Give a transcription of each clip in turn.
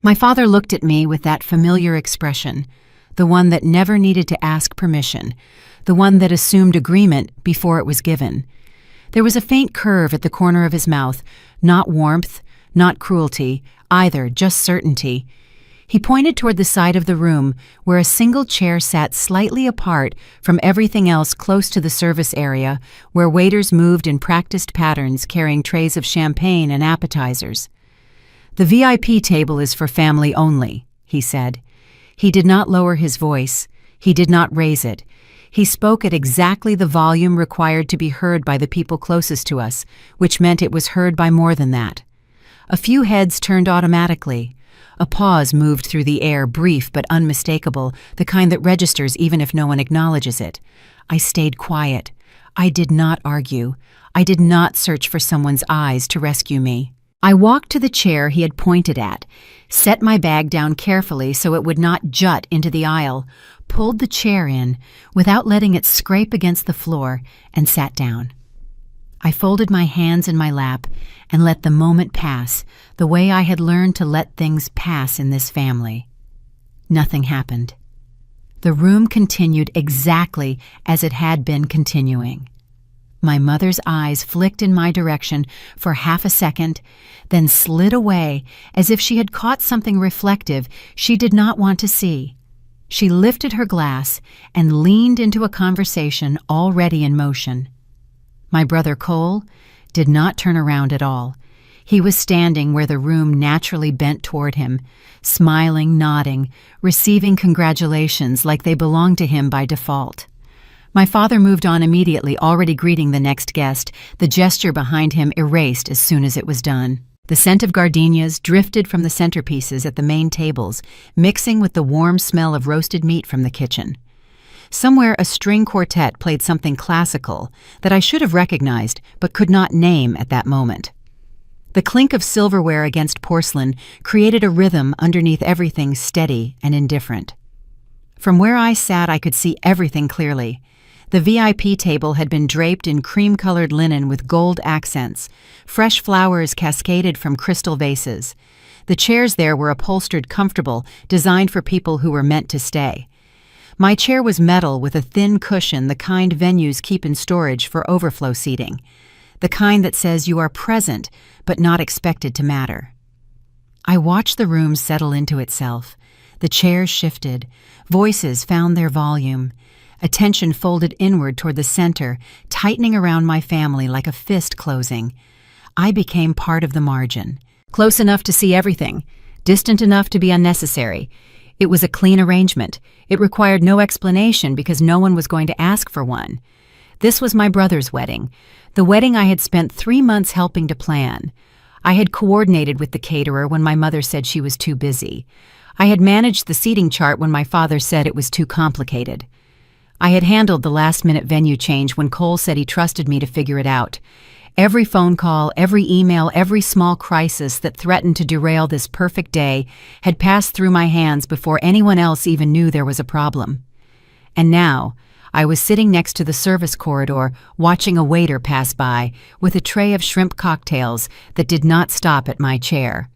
My father looked at me with that familiar expression, the one that never needed to ask permission, the one that assumed agreement before it was given. There was a faint curve at the corner of his mouth, not warmth, not cruelty, either, just certainty. He pointed toward the side of the room where a single chair sat slightly apart from everything else close to the service area, where waiters moved in practiced patterns carrying trays of champagne and appetizers. "The VIP table is for family only," he said. He did not lower his voice. He did not raise it. He spoke at exactly the volume required to be heard by the people closest to us, which meant it was heard by more than that. A few heads turned automatically. A pause moved through the air, brief but unmistakable, the kind that registers even if no one acknowledges it. I stayed quiet. I did not argue. I did not search for someone's eyes to rescue me. I walked to the chair he had pointed at, set my bag down carefully so it would not jut into the aisle, pulled the chair in without letting it scrape against the floor, and sat down. I folded my hands in my lap and let the moment pass, the way I had learned to let things pass in this family. Nothing happened. The room continued exactly as it had been continuing. My mother's eyes flicked in my direction for half a second, then slid away as if she had caught something reflective she did not want to see. She lifted her glass and leaned into a conversation already in motion. My brother Cole did not turn around at all. He was standing where the room naturally bent toward him, smiling, nodding, receiving congratulations like they belonged to him by default. My father moved on immediately, already greeting the next guest, the gesture behind him erased as soon as it was done. The scent of gardenias drifted from the centerpieces at the main tables, mixing with the warm smell of roasted meat from the kitchen. Somewhere a string quartet played something classical that I should have recognized but could not name at that moment. The clink of silverware against porcelain created a rhythm underneath everything steady and indifferent. From where I sat, I could see everything clearly. The VIP table had been draped in cream-colored linen with gold accents. Fresh flowers cascaded from crystal vases. The chairs there were upholstered comfortable, designed for people who were meant to stay. My chair was metal with a thin cushion, the kind venues keep in storage for overflow seating. The kind that says you are present, but not expected to matter. I watched the room settle into itself. The chairs shifted. Voices found their volume. Attention folded inward toward the center, tightening around my family like a fist closing. I became part of the margin. Close enough to see everything, distant enough to be unnecessary. It was a clean arrangement. It required no explanation because no one was going to ask for one. This was my brother's wedding, the wedding I had spent 3 months helping to plan. I had coordinated with the caterer when my mother said she was too busy. I had managed the seating chart when my father said it was too complicated. I had handled the last-minute venue change when Cole said he trusted me to figure it out. Every phone call, every email, every small crisis that threatened to derail this perfect day had passed through my hands before anyone else even knew there was a problem. And now, I was sitting next to the service corridor, watching a waiter pass by with a tray of shrimp cocktails that did not stop at my chair.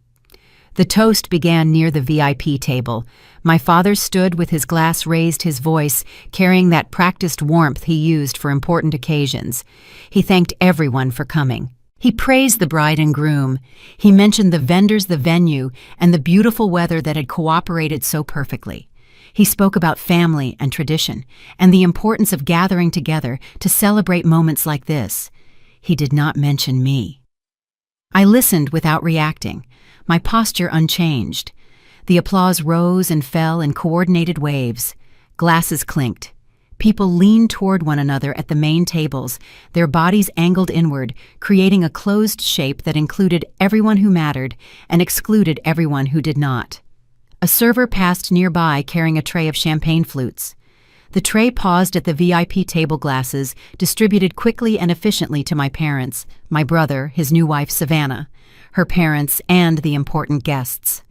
The toast began near the VIP table. My father stood with his glass raised, his voice carrying that practiced warmth he used for important occasions. He thanked everyone for coming. He praised the bride and groom. He mentioned the vendors, the venue, and the beautiful weather that had cooperated so perfectly. He spoke about family and tradition, and the importance of gathering together to celebrate moments like this. He did not mention me. I listened without reacting, my posture unchanged. The applause rose and fell in coordinated waves. Glasses clinked. People leaned toward one another at the main tables, their bodies angled inward, creating a closed shape that included everyone who mattered and excluded everyone who did not. A server passed nearby carrying a tray of champagne flutes. The tray paused at the VIP table glasses, distributed quickly and efficiently to my parents, my brother, his new wife Savannah, her parents, and the important guests.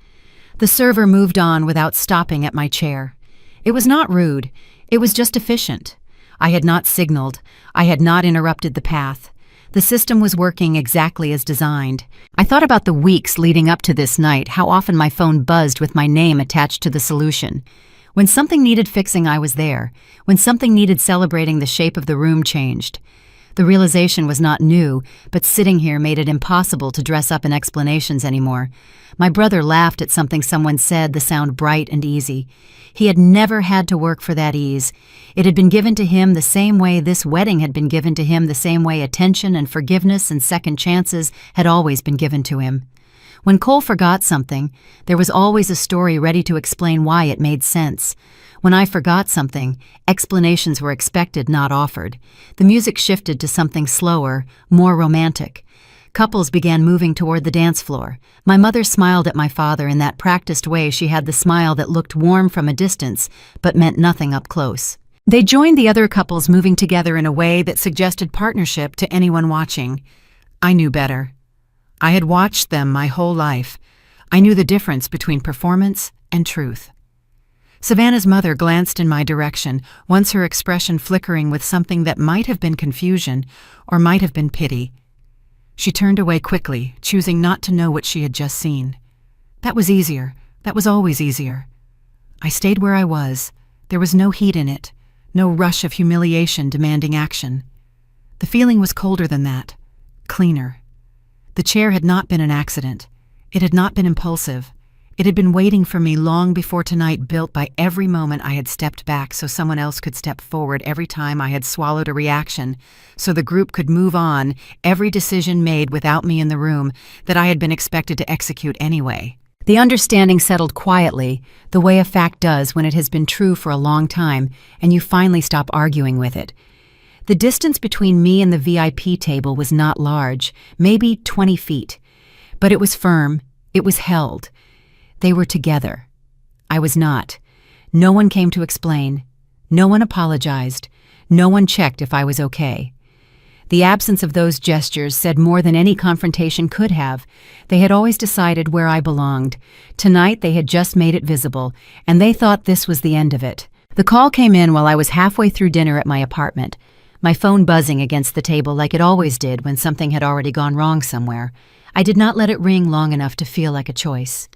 The server moved on without stopping at my chair. It was not rude. It was just efficient. I had not signaled. I had not interrupted the path. The system was working exactly as designed. I thought about the weeks leading up to this night, how often my phone buzzed with my name attached to the solution. When something needed fixing, I was there. When something needed celebrating, the shape of the room changed. The realization was not new, but sitting here made it impossible to dress up in explanations anymore. My brother laughed at something someone said, the sound bright and easy. He had never had to work for that ease. It had been given to him the same way this wedding had been given to him, the same way attention and forgiveness and second chances had always been given to him. When Cole forgot something, there was always a story ready to explain why it made sense. When I forgot something, explanations were expected, not offered. The music shifted to something slower, more romantic. Couples began moving toward the dance floor. My mother smiled at my father in that practiced way. She had the smile that looked warm from a distance, but meant nothing up close. They joined the other couples moving together in a way that suggested partnership to anyone watching. I knew better. I had watched them my whole life. I knew the difference between performance and truth. Savannah's mother glanced in my direction, once her expression flickering with something that might have been confusion or might have been pity. She turned away quickly, choosing not to know what she had just seen. That was easier. That was always easier. I stayed where I was. There was no heat in it, no rush of humiliation demanding action. The feeling was colder than that, cleaner. The chair had not been an accident. It had not been impulsive. It had been waiting for me long before tonight, built by every moment I had stepped back so someone else could step forward, every time I had swallowed a reaction, so the group could move on, every decision made without me in the room that I had been expected to execute anyway. The understanding settled quietly, the way a fact does when it has been true for a long time and you finally stop arguing with it. The distance between me and the VIP table was not large, maybe 20 feet. But it was firm, it was held. They were together. I was not. No one came to explain. No one apologized. No one checked if I was okay. The absence of those gestures said more than any confrontation could have. They had always decided where I belonged. Tonight they had just made it visible, and they thought this was the end of it. The call came in while I was halfway through dinner at my apartment, my phone buzzing against the table like it always did when something had already gone wrong somewhere. I did not let it ring long enough to feel like a choice.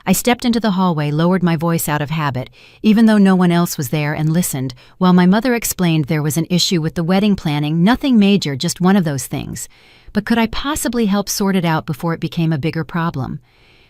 I stepped into the hallway, lowered my voice out of habit, even though no one else was there, and listened, while my mother explained there was an issue with the wedding planning, nothing major, just one of those things. But could I possibly help sort it out before it became a bigger problem?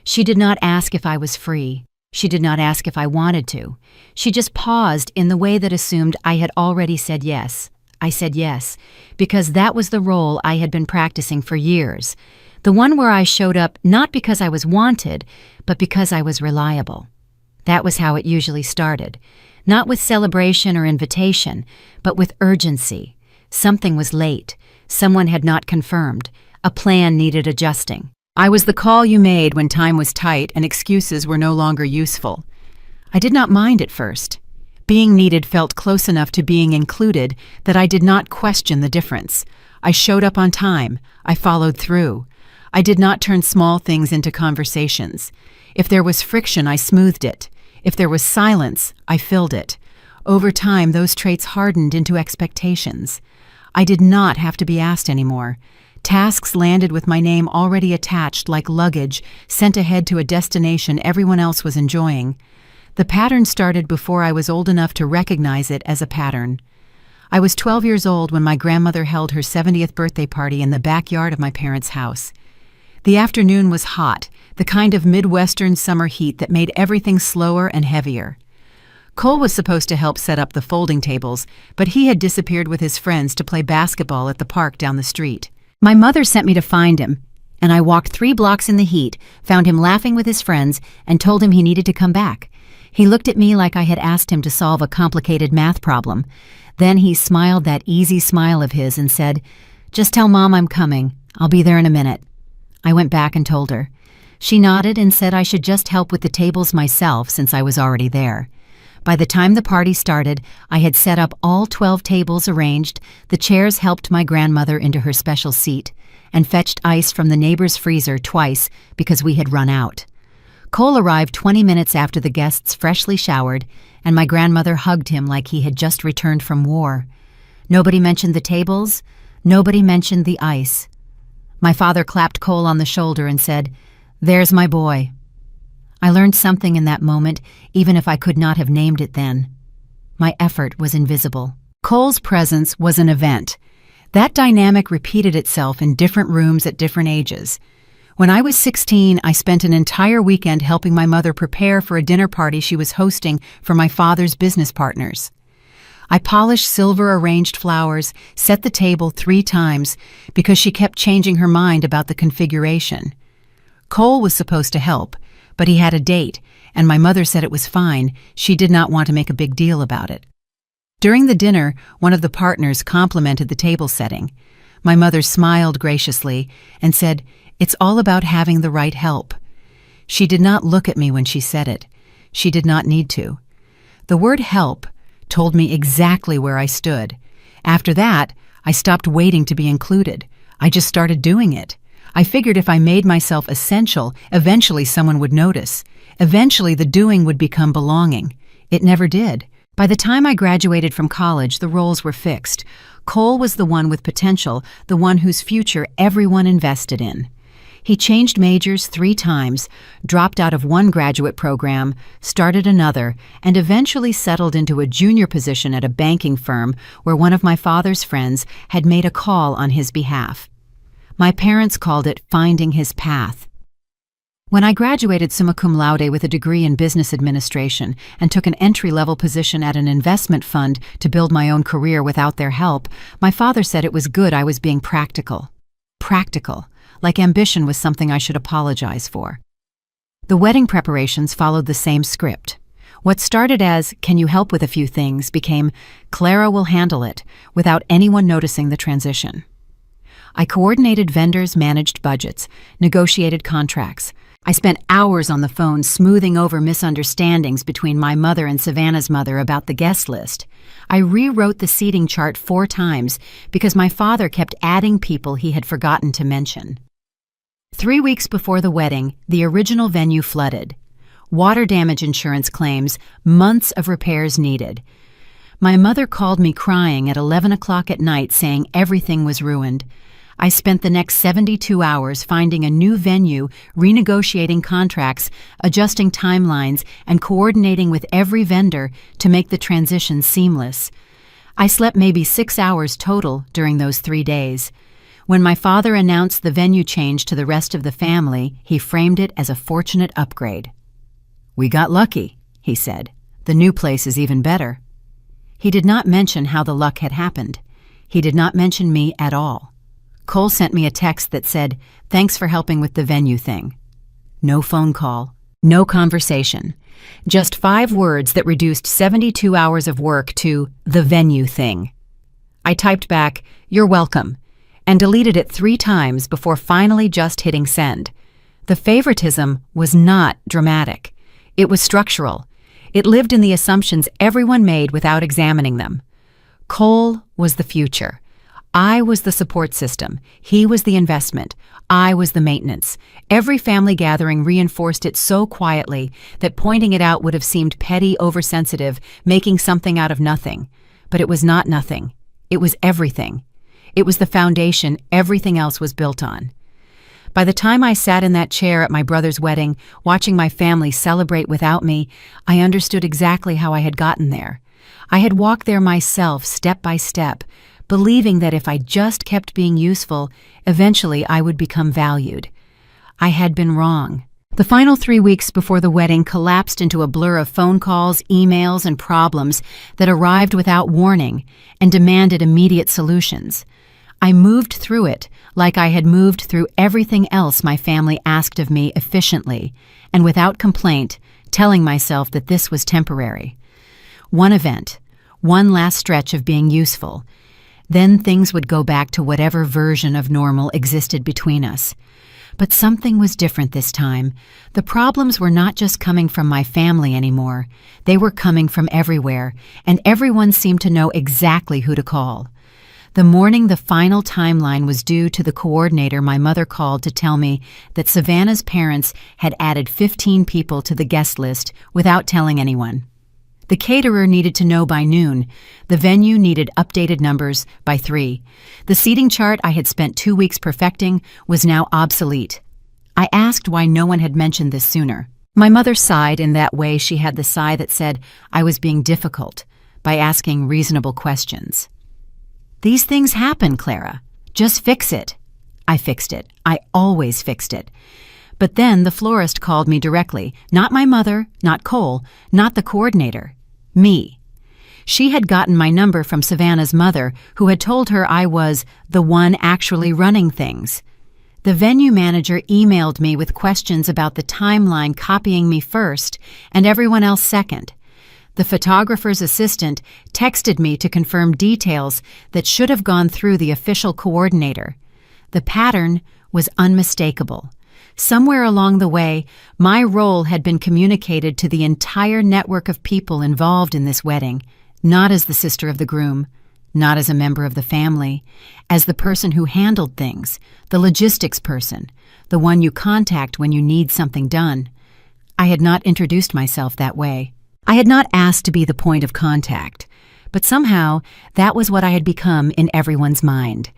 She did not ask if I was free. She did not ask if I wanted to. She just paused in the way that assumed I had already said yes. I said yes, because that was the role I had been practicing for years. The one where I showed up not because I was wanted, but because I was reliable. That was how it usually started. Not with celebration or invitation, but with urgency. Something was late. Someone had not confirmed. A plan needed adjusting. I was the call you made when time was tight and excuses were no longer useful. I did not mind at first. Being needed felt close enough to being included that I did not question the difference. I showed up on time. I followed through. I did not turn small things into conversations. If there was friction, I smoothed it. If there was silence, I filled it. Over time, those traits hardened into expectations. I did not have to be asked anymore. Tasks landed with my name already attached like luggage sent ahead to a destination everyone else was enjoying. The pattern started before I was old enough to recognize it as a pattern. I was 12 years old when my grandmother held her 70th birthday party in the backyard of my parents' house. The afternoon was hot, the kind of Midwestern summer heat that made everything slower and heavier. Cole was supposed to help set up the folding tables, but he had disappeared with his friends to play basketball at the park down the street. My mother sent me to find him, and I walked 3 blocks in the heat, found him laughing with his friends, and told him he needed to come back. He looked at me like I had asked him to solve a complicated math problem. Then he smiled that easy smile of his and said, "Just tell Mom I'm coming. I'll be there in a minute." I went back and told her. She nodded and said I should just help with the tables myself since I was already there. By the time the party started, I had set up all 12 tables arranged, the chairs helped my grandmother into her special seat, and fetched ice from the neighbor's freezer twice because we had run out. Cole arrived 20 minutes after the guests freshly showered, and my grandmother hugged him like he had just returned from war. Nobody mentioned the tables. Nobody mentioned the ice. My father clapped Cole on the shoulder and said, "There's my boy." I learned something in that moment, even if I could not have named it then. My effort was invisible. Cole's presence was an event. That dynamic repeated itself in different rooms at different ages. When I was 16, I spent an entire weekend helping my mother prepare for a dinner party she was hosting for my father's business partners. I polished silver-arranged flowers, set the table 3 times, because she kept changing her mind about the configuration. Cole was supposed to help, but he had a date, and my mother said it was fine. She did not want to make a big deal about it. During the dinner, one of the partners complimented the table setting. My mother smiled graciously and said, "It's all about having the right help." She did not look at me when she said it. She did not need to. The word help told me exactly where I stood. After that, I stopped waiting to be included. I just started doing it. I figured if I made myself essential, eventually someone would notice. Eventually the doing would become belonging. It never did. By the time I graduated from college, the roles were fixed. Cole was the one with potential, the one whose future everyone invested in. He changed majors 3 times, dropped out of one graduate program, started another, and eventually settled into a junior position at a banking firm where one of my father's friends had made a call on his behalf. My parents called it finding his path. When I graduated summa cum laude with a degree in business administration and took an entry-level position at an investment fund to build my own career without their help, my father said it was good I was being practical. Practical, like ambition was something I should apologize for. The wedding preparations followed the same script. What started as, "Can you help with a few things?" became, "Clara will handle it," without anyone noticing the transition. I coordinated vendors, managed budgets, negotiated contracts. I spent hours on the phone smoothing over misunderstandings between my mother and Savannah's mother about the guest list. I rewrote the seating chart 4 times because my father kept adding people he had forgotten to mention. 3 weeks before the wedding, the original venue flooded. Water damage insurance claims, months of repairs needed. My mother called me crying at 11 o'clock at night saying everything was ruined. I spent the next 72 hours finding a new venue, renegotiating contracts, adjusting timelines, and coordinating with every vendor to make the transition seamless. I slept maybe 6 hours total during those 3 days. When my father announced the venue change to the rest of the family, he framed it as a fortunate upgrade. "We got lucky," he said. "The new place is even better." He did not mention how the luck had happened. He did not mention me at all. Cole sent me a text that said, "Thanks for helping with the venue thing." No phone call, no conversation. Just 5 words that reduced 72 hours of work to the venue thing. I typed back, "You're welcome," and deleted it 3 times before finally just hitting send. The favoritism was not dramatic. It was structural. It lived in the assumptions everyone made without examining them. Cole was the future. I was the support system. He was the investment. I was the maintenance. Every family gathering reinforced it so quietly that pointing it out would have seemed petty, oversensitive, making something out of nothing. But it was not nothing. It was everything. It was the foundation everything else was built on. By the time I sat in that chair at my brother's wedding, watching my family celebrate without me, I understood exactly how I had gotten there. I had walked there myself, step by step, believing that if I just kept being useful, eventually I would become valued. I had been wrong. The final 3 weeks before the wedding collapsed into a blur of phone calls, emails, and problems that arrived without warning and demanded immediate solutions. I moved through it like I had moved through everything else my family asked of me efficiently and without complaint, telling myself that this was temporary. One event, one last stretch of being useful. Then things would go back to whatever version of normal existed between us. But something was different this time. The problems were not just coming from my family anymore. They were coming from everywhere, and everyone seemed to know exactly who to call. The morning the final timeline was due to the coordinator, my mother called to tell me that Savannah's parents had added 15 people to the guest list without telling anyone. The caterer needed to know by noon. The venue needed updated numbers by 3. The seating chart I had spent 2 weeks perfecting was now obsolete. I asked why no one had mentioned this sooner. My mother sighed in that way she had the sigh that said I was being difficult by asking reasonable questions. "These things happen, Clara. Just fix it." I fixed it. I always fixed it. But then the florist called me directly, not my mother, not Cole, not the coordinator. Me. She had gotten my number from Savannah's mother, who had told her I was the one actually running things. The venue manager emailed me with questions about the timeline, copying me first and everyone else second. The photographer's assistant texted me to confirm details that should have gone through the official coordinator. The pattern was unmistakable. Somewhere along the way, my role had been communicated to the entire network of people involved in this wedding, not as the sister of the groom, not as a member of the family, as the person who handled things, the logistics person, the one you contact when you need something done. I had not introduced myself that way. I had not asked to be the point of contact, but somehow that was what I had become in everyone's mind.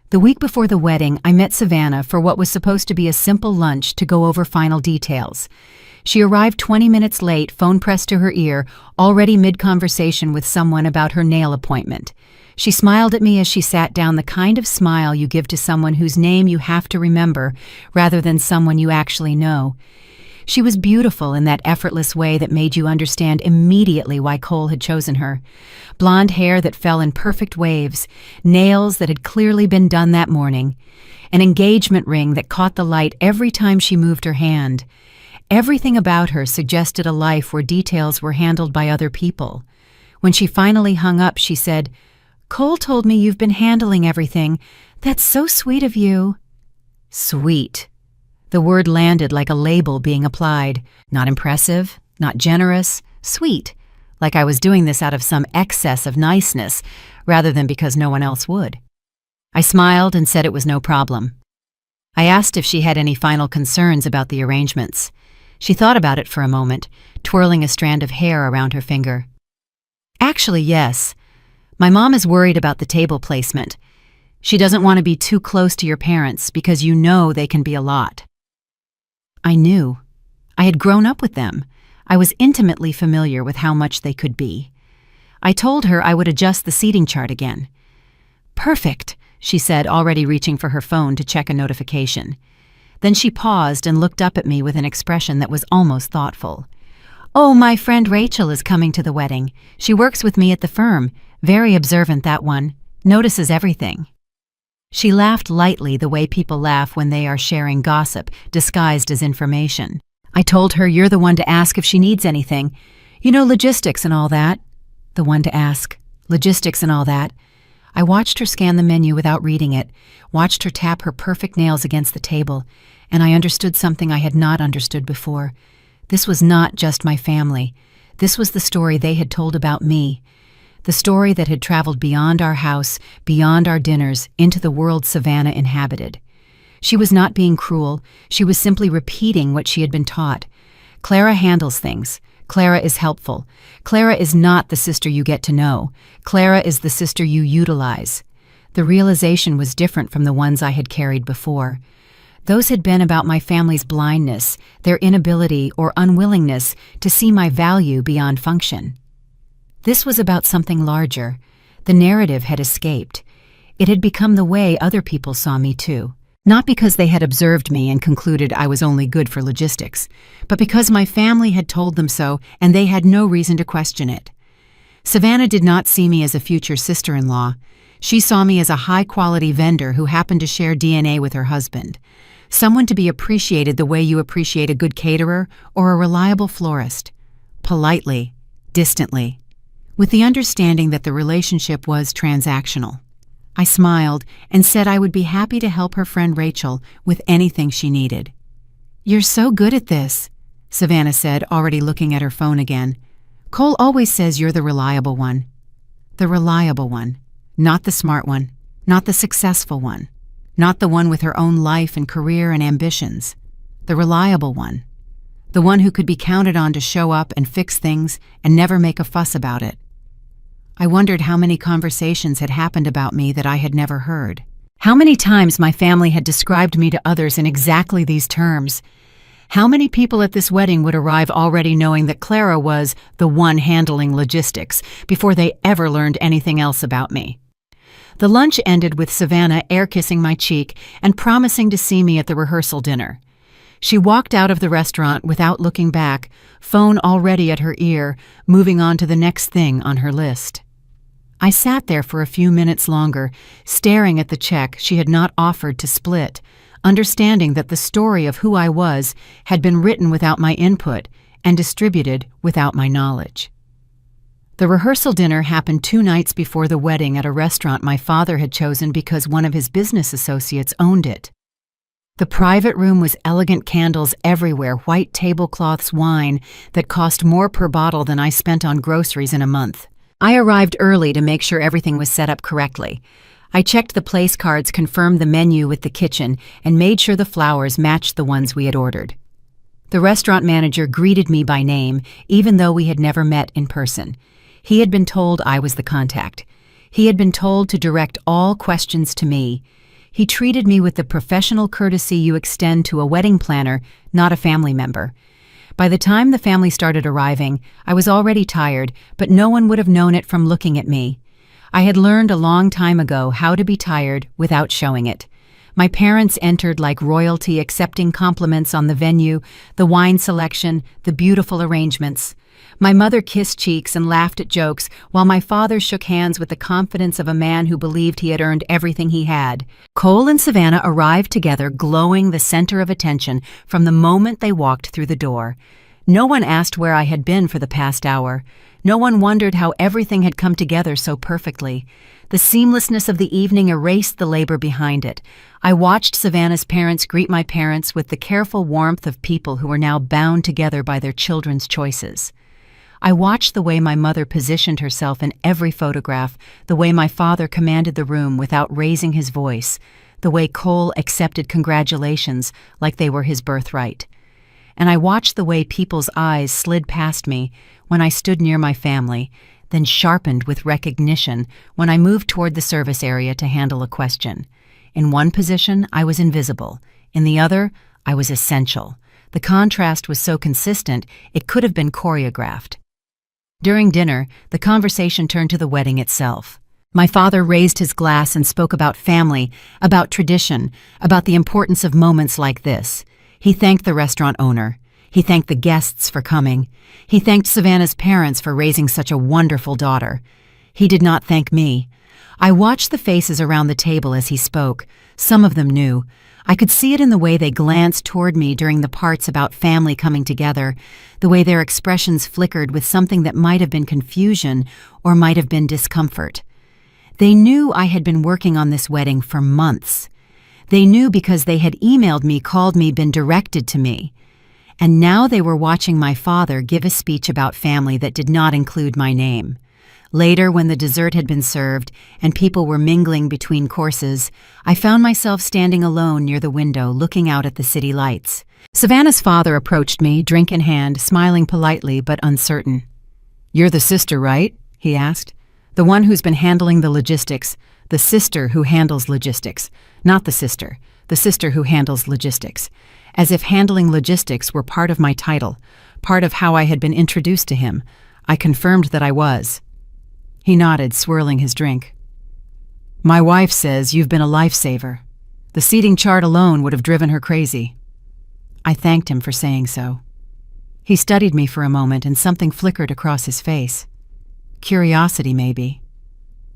The week before the wedding, I met Savannah for what was supposed to be a simple lunch to go over final details. She arrived 20 minutes late, phone pressed to her ear, already mid-conversation with someone about her nail appointment. She smiled at me as she sat down, the kind of smile you give to someone whose name you have to remember rather than someone you actually know. She was beautiful in that effortless way that made you understand immediately why Cole had chosen her. Blonde hair that fell in perfect waves, nails that had clearly been done that morning, an engagement ring that caught the light every time she moved her hand. Everything about her suggested a life where details were handled by other people. When she finally hung up, she said, "Cole told me you've been handling everything. That's so sweet of you." Sweet. The word landed like a label being applied. Not impressive, not generous, sweet, like I was doing this out of some excess of niceness rather than because no one else would. I smiled and said it was no problem. I asked if she had any final concerns about the arrangements. She thought about it for a moment, twirling a strand of hair around her finger. "Actually, yes. My mom is worried about the table placement. She doesn't want to be too close to your parents because you know they can be a lot." I knew. I had grown up with them. I was intimately familiar with how much they could be. I told her I would adjust the seating chart again. "Perfect," she said, already reaching for her phone to check a notification. Then she paused and looked up at me with an expression that was almost thoughtful. "Oh, my friend Rachel is coming to the wedding. She works with me at the firm. Very observant, that one. Notices everything." She laughed lightly, the way people laugh when they are sharing gossip, disguised as information. I told her, "You're the one to ask if she needs anything. You know, logistics and all that." The one to ask. Logistics and all that. I watched her scan the menu without reading it, watched her tap her perfect nails against the table, and I understood something I had not understood before. This was not just my family. This was the story they had told about me. The story that had traveled beyond our house, beyond our dinners, into the world Savannah inhabited. She was not being cruel. She was simply repeating what she had been taught. Clara handles things. Clara is helpful. Clara is not the sister you get to know. Clara is the sister you utilize. The realization was different from the ones I had carried before. Those had been about my family's blindness, their inability or unwillingness to see my value beyond function. This was about something larger. The narrative had escaped. It had become the way other people saw me too. Not because they had observed me and concluded I was only good for logistics, but because my family had told them so and they had no reason to question it. Savannah did not see me as a future sister-in-law. She saw me as a high-quality vendor who happened to share DNA with her husband. Someone to be appreciated the way you appreciate a good caterer or a reliable florist. Politely, distantly, with the understanding that the relationship was transactional. I smiled and said I would be happy to help her friend Rachel with anything she needed. "You're so good at this," Savannah said, already looking at her phone again. "Cole always says you're the reliable one." The reliable one, not the smart one, not the successful one, not the one with her own life and career and ambitions. The reliable one. the one who could be counted on to show up and fix things and never make a fuss about it. I wondered how many conversations had happened about me that I had never heard. How many times my family had described me to others in exactly these terms. How many people at this wedding would arrive already knowing that Clara was the one handling logistics before they ever learned anything else about me? The lunch ended with Savannah air-kissing my cheek and promising to see me at the rehearsal dinner. She walked out of the restaurant without looking back, phone already at her ear, moving on to the next thing on her list. I sat there for a few minutes longer, staring at the check she had not offered to split, understanding that the story of who I was had been written without my input and distributed without my knowledge. The rehearsal dinner happened 2 nights before the wedding at a restaurant my father had chosen because one of his business associates owned it. The private room was elegant candles everywhere, white tablecloths, wine that cost more per bottle than I spent on groceries in a month. I arrived early to make sure everything was set up correctly. I checked the place cards, confirmed the menu with the kitchen, and made sure the flowers matched the ones we had ordered. The restaurant manager greeted me by name, even though we had never met in person. He had been told I was the contact. He had been told to direct all questions to me. He treated me with the professional courtesy you extend to a wedding planner, not a family member. By the time the family started arriving, I was already tired, but no one would have known it from looking at me. I had learned a long time ago how to be tired without showing it. My parents entered like royalty, accepting compliments on the venue, the wine selection, the beautiful arrangements. My mother kissed cheeks and laughed at jokes, while my father shook hands with the confidence of a man who believed he had earned everything he had. Cole and Savannah arrived together, glowing the center of attention from the moment they walked through the door. No one asked where I had been for the past hour. No one wondered how everything had come together so perfectly. The seamlessness of the evening erased the labor behind it. I watched Savannah's parents greet my parents with the careful warmth of people who were now bound together by their children's choices. I watched the way my mother positioned herself in every photograph, the way my father commanded the room without raising his voice, the way Cole accepted congratulations like they were his birthright. And I watched the way people's eyes slid past me when I stood near my family, then sharpened with recognition when I moved toward the service area to handle a question. In one position, I was invisible. In the other, I was essential. The contrast was so consistent, it could have been choreographed. During dinner, the conversation turned to the wedding itself. My father raised his glass and spoke about family, about tradition, about the importance of moments like this. He thanked the restaurant owner. He thanked the guests for coming. He thanked Savannah's parents for raising such a wonderful daughter. He did not thank me. I watched the faces around the table as he spoke. Some of them knew. I could see it in the way they glanced toward me during the parts about family coming together, the way their expressions flickered with something that might have been confusion or might have been discomfort. They knew I had been working on this wedding for months. They knew because they had emailed me, called me, been directed to me. And now they were watching my father give a speech about family that did not include my name. Later, when the dessert had been served and people were mingling between courses, I found myself standing alone near the window looking out at the city lights. Savannah's father approached me, drink in hand, smiling politely but uncertain. "You're the sister, right?" he asked. "The one who's been handling the logistics, the sister who handles logistics, not the sister who handles logistics." As if handling logistics were part of my title, part of how I had been introduced to him. I confirmed that I was. He nodded, swirling his drink. "My wife says you've been a lifesaver. The seating chart alone would have driven her crazy." I thanked him for saying so. He studied me for a moment and something flickered across his face. Curiosity, maybe.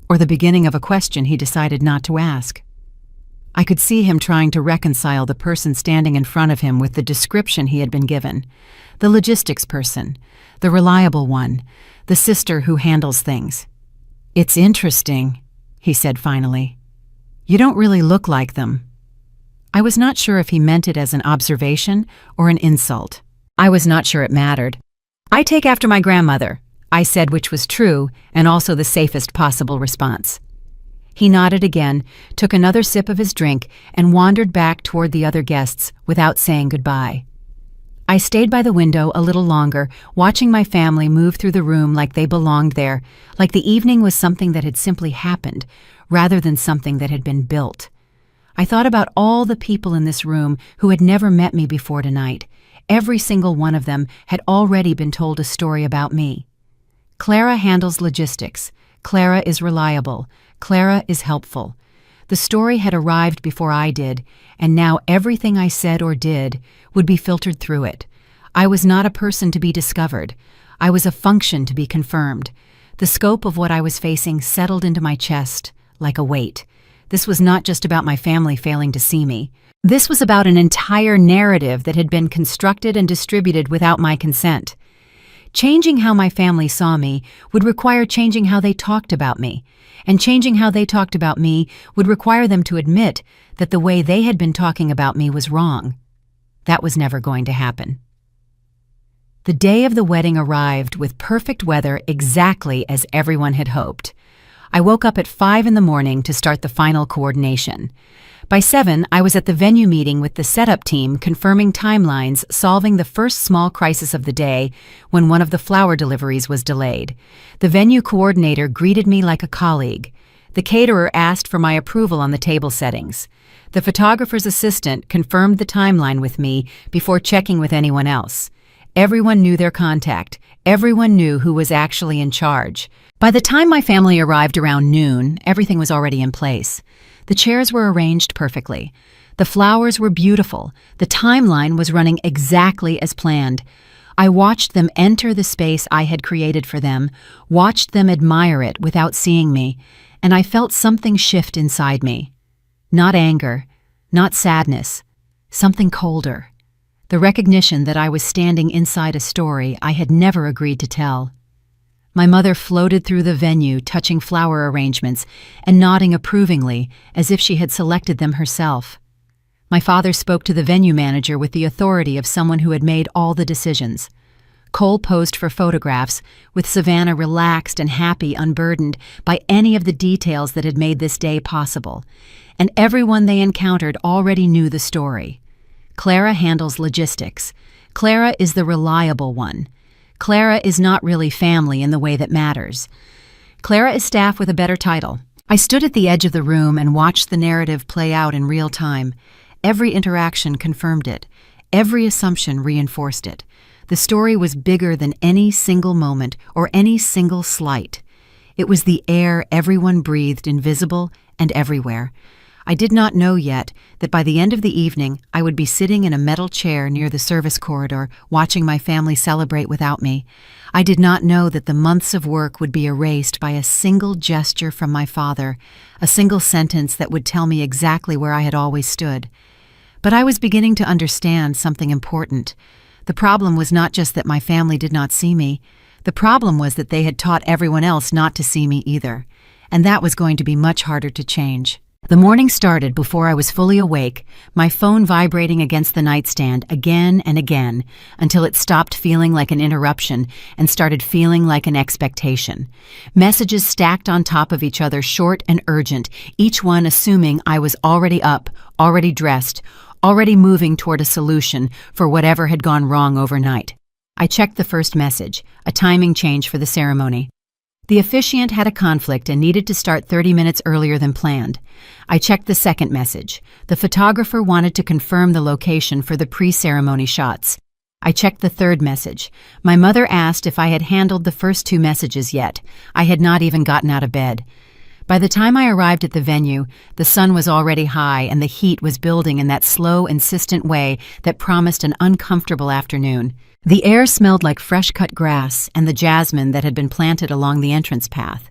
Or the beginning of a question he decided not to ask. I could see him trying to reconcile the person standing in front of him with the description he had been given. The logistics person, the reliable one, the sister who handles things. "It's interesting," he said finally. "You don't really look like them." I was not sure if he meant it as an observation or an insult. I was not sure it mattered. "I take after my grandmother," I said, which was true and also the safest possible response. He nodded again, took another sip of his drink, and wandered back toward the other guests without saying goodbye. I stayed by the window a little longer, watching my family move through the room like they belonged there, like the evening was something that had simply happened, rather than something that had been built. I thought about all the people in this room who had never met me before tonight. Every single one of them had already been told a story about me. Clara handles logistics. Clara is reliable. Clara is helpful. The story had arrived before I did, and now everything I said or did would be filtered through it. I was not a person to be discovered. I was a function to be confirmed. The scope of what I was facing settled into my chest like a weight. This was not just about my family failing to see me. This was about an entire narrative that had been constructed and distributed without my consent. Changing how my family saw me would require changing how they talked about me, and changing how they talked about me would require them to admit that the way they had been talking about me was wrong. That was never going to happen. The day of the wedding arrived with perfect weather exactly as everyone had hoped. I woke up at 5 in the morning to start the final coordination. By 7, I was at the venue meeting with the setup team, confirming timelines, solving the first small crisis of the day when one of the flower deliveries was delayed. The venue coordinator greeted me like a colleague. The caterer asked for my approval on the table settings. The photographer's assistant confirmed the timeline with me before checking with anyone else. Everyone knew their contact. Everyone knew who was actually in charge. By the time my family arrived around noon, everything was already in place. The chairs were arranged perfectly. The flowers were beautiful. The timeline was running exactly as planned. I watched them enter the space I had created for them, watched them admire it without seeing me, and I felt something shift inside me. Not anger, not sadness, something colder. The recognition that I was standing inside a story I had never agreed to tell. My mother floated through the venue, touching flower arrangements and nodding approvingly, as if she had selected them herself. My father spoke to the venue manager with the authority of someone who had made all the decisions. Cole posed for photographs, with Savannah relaxed and happy, unburdened by any of the details that had made this day possible. And everyone they encountered already knew the story. Clara handles logistics. Clara is the reliable one. Clara is not really family in the way that matters. Clara is staff with a better title. I stood at the edge of the room and watched the narrative play out in real time. Every interaction confirmed it. Every assumption reinforced it. The story was bigger than any single moment or any single slight. It was the air everyone breathed, invisible and everywhere. I did not know yet that by the end of the evening I would be sitting in a metal chair near the service corridor, watching my family celebrate without me. I did not know that the months of work would be erased by a single gesture from my father, a single sentence that would tell me exactly where I had always stood. But I was beginning to understand something important. The problem was not just that my family did not see me. The problem was that they had taught everyone else not to see me either. And that was going to be much harder to change. The morning started before I was fully awake, my phone vibrating against the nightstand again and again, until it stopped feeling like an interruption and started feeling like an expectation. Messages stacked on top of each other, short and urgent, each one assuming I was already up, already dressed, already moving toward a solution for whatever had gone wrong overnight. I checked the first message, a timing change for the ceremony. The officiant had a conflict and needed to start 30 minutes earlier than planned. I checked the second message. The photographer wanted to confirm the location for the pre-ceremony shots. I checked the third message. My mother asked if I had handled the first 2 messages yet. I had not even gotten out of bed. By the time I arrived at the venue, the sun was already high and the heat was building in that slow, insistent way that promised an uncomfortable afternoon. The air smelled like fresh-cut grass and the jasmine that had been planted along the entrance path.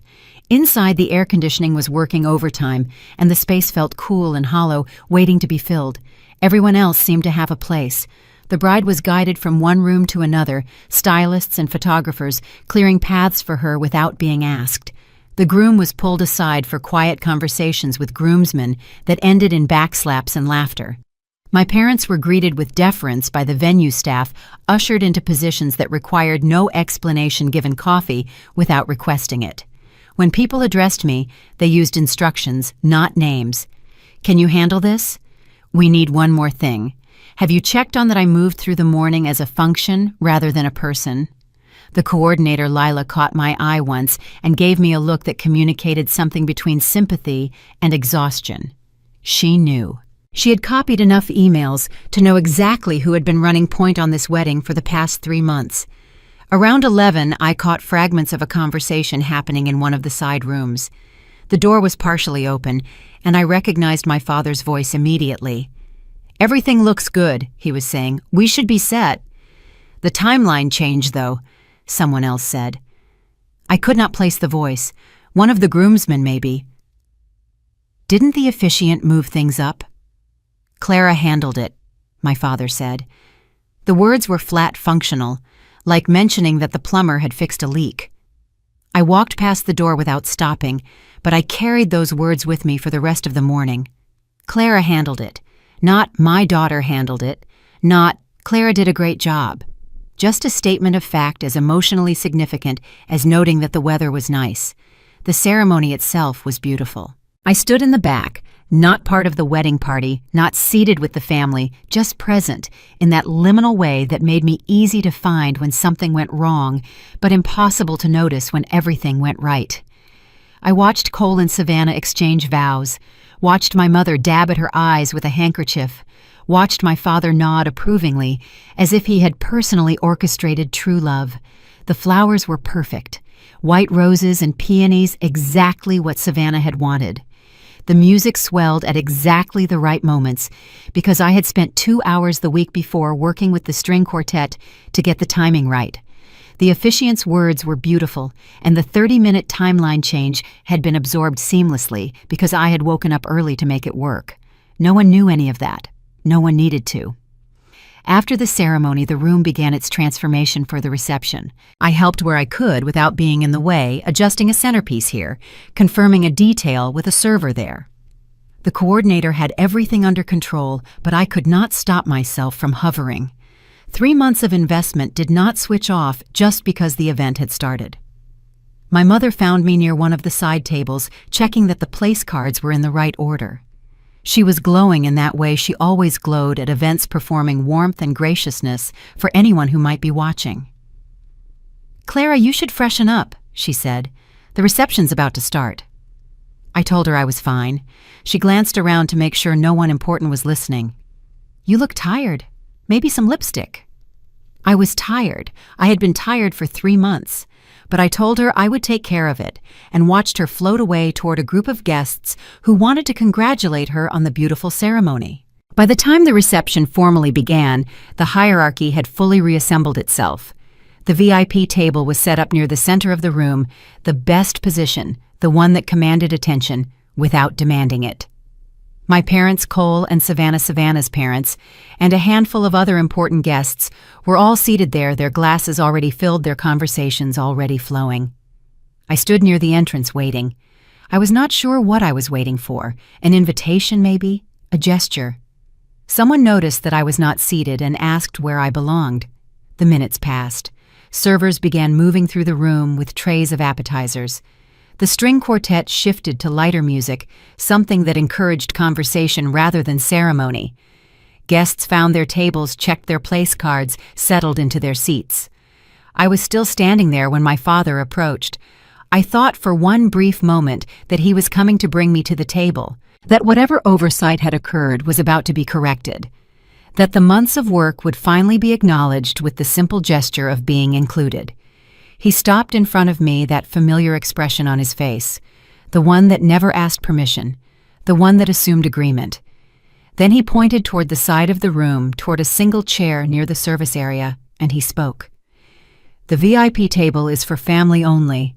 Inside, the air conditioning was working overtime, and the space felt cool and hollow, waiting to be filled. Everyone else seemed to have a place. The bride was guided from one room to another, stylists and photographers clearing paths for her without being asked. The groom was pulled aside for quiet conversations with groomsmen that ended in backslaps and laughter. My parents were greeted with deference by the venue staff, ushered into positions that required no explanation given coffee without requesting it. When people addressed me, they used instructions, not names. Can you handle this? We need one more thing. Have you checked on that I moved through the morning as a function rather than a person? The coordinator, Lila, caught my eye once and gave me a look that communicated something between sympathy and exhaustion. She knew. She had copied enough emails to know exactly who had been running point on this wedding for the past 3 months. Around 11, I caught fragments of a conversation happening in one of the side rooms. The door was partially open, and I recognized my father's voice immediately. "Everything looks good," he was saying. "We should be set." "The timeline changed, though," someone else said. I could not place the voice. One of the groomsmen, maybe. "Didn't the officiant move things up?" "Clara handled it," my father said. The words were flat functional, like mentioning that the plumber had fixed a leak. I walked past the door without stopping, but I carried those words with me for the rest of the morning. Clara handled it. Not "my daughter handled it." Not "Clara did a great job." Just a statement of fact as emotionally significant as noting that the weather was nice. The ceremony itself was beautiful. I stood in the back, not part of the wedding party, not seated with the family, just present, in that liminal way that made me easy to find when something went wrong, but impossible to notice when everything went right. I watched Cole and Savannah exchange vows, watched my mother dab at her eyes with a handkerchief, watched my father nod approvingly, as if he had personally orchestrated true love. The flowers were perfect. White roses and peonies, exactly what Savannah had wanted. The music swelled at exactly the right moments because I had spent 2 hours the week before working with the string quartet to get the timing right. The officiant's words were beautiful, and the 30-minute timeline change had been absorbed seamlessly because I had woken up early to make it work. No one knew any of that. No one needed to. After the ceremony, the room began its transformation for the reception. I helped where I could without being in the way, adjusting a centerpiece here, confirming a detail with a server there. The coordinator had everything under control, but I could not stop myself from hovering. 3 months of investment did not switch off just because the event had started. My mother found me near one of the side tables, checking that the place cards were in the right order. She was glowing in that way she always glowed at events, performing warmth and graciousness for anyone who might be watching. "Clara, you should freshen up," she said. "The reception's about to start." I told her I was fine. She glanced around to make sure no one important was listening. "You look tired. Maybe some lipstick." I was tired. I had been tired for 3 months. But I told her I would take care of it and watched her float away toward a group of guests who wanted to congratulate her on the beautiful ceremony. By the time the reception formally began, the hierarchy had fully reassembled itself. The VIP table was set up near the center of the room, the best position, the one that commanded attention, without demanding it. My parents, Cole and Savannah's parents, and a handful of other important guests were all seated there, their glasses already filled, their conversations already flowing. I stood near the entrance waiting. I was not sure what I was waiting for. An invitation, maybe? A gesture. Someone noticed that I was not seated and asked where I belonged. The minutes passed. Servers began moving through the room with trays of appetizers. The string quartet shifted to lighter music, something that encouraged conversation rather than ceremony. Guests found their tables, checked their place cards, settled into their seats. I was still standing there when my father approached. I thought for one brief moment that he was coming to bring me to the table, that whatever oversight had occurred was about to be corrected, that the months of work would finally be acknowledged with the simple gesture of being included. He stopped in front of me, that familiar expression on his face, the one that never asked permission, the one that assumed agreement. Then he pointed toward the side of the room, toward a single chair near the service area, and he spoke. "The VIP table is for family only."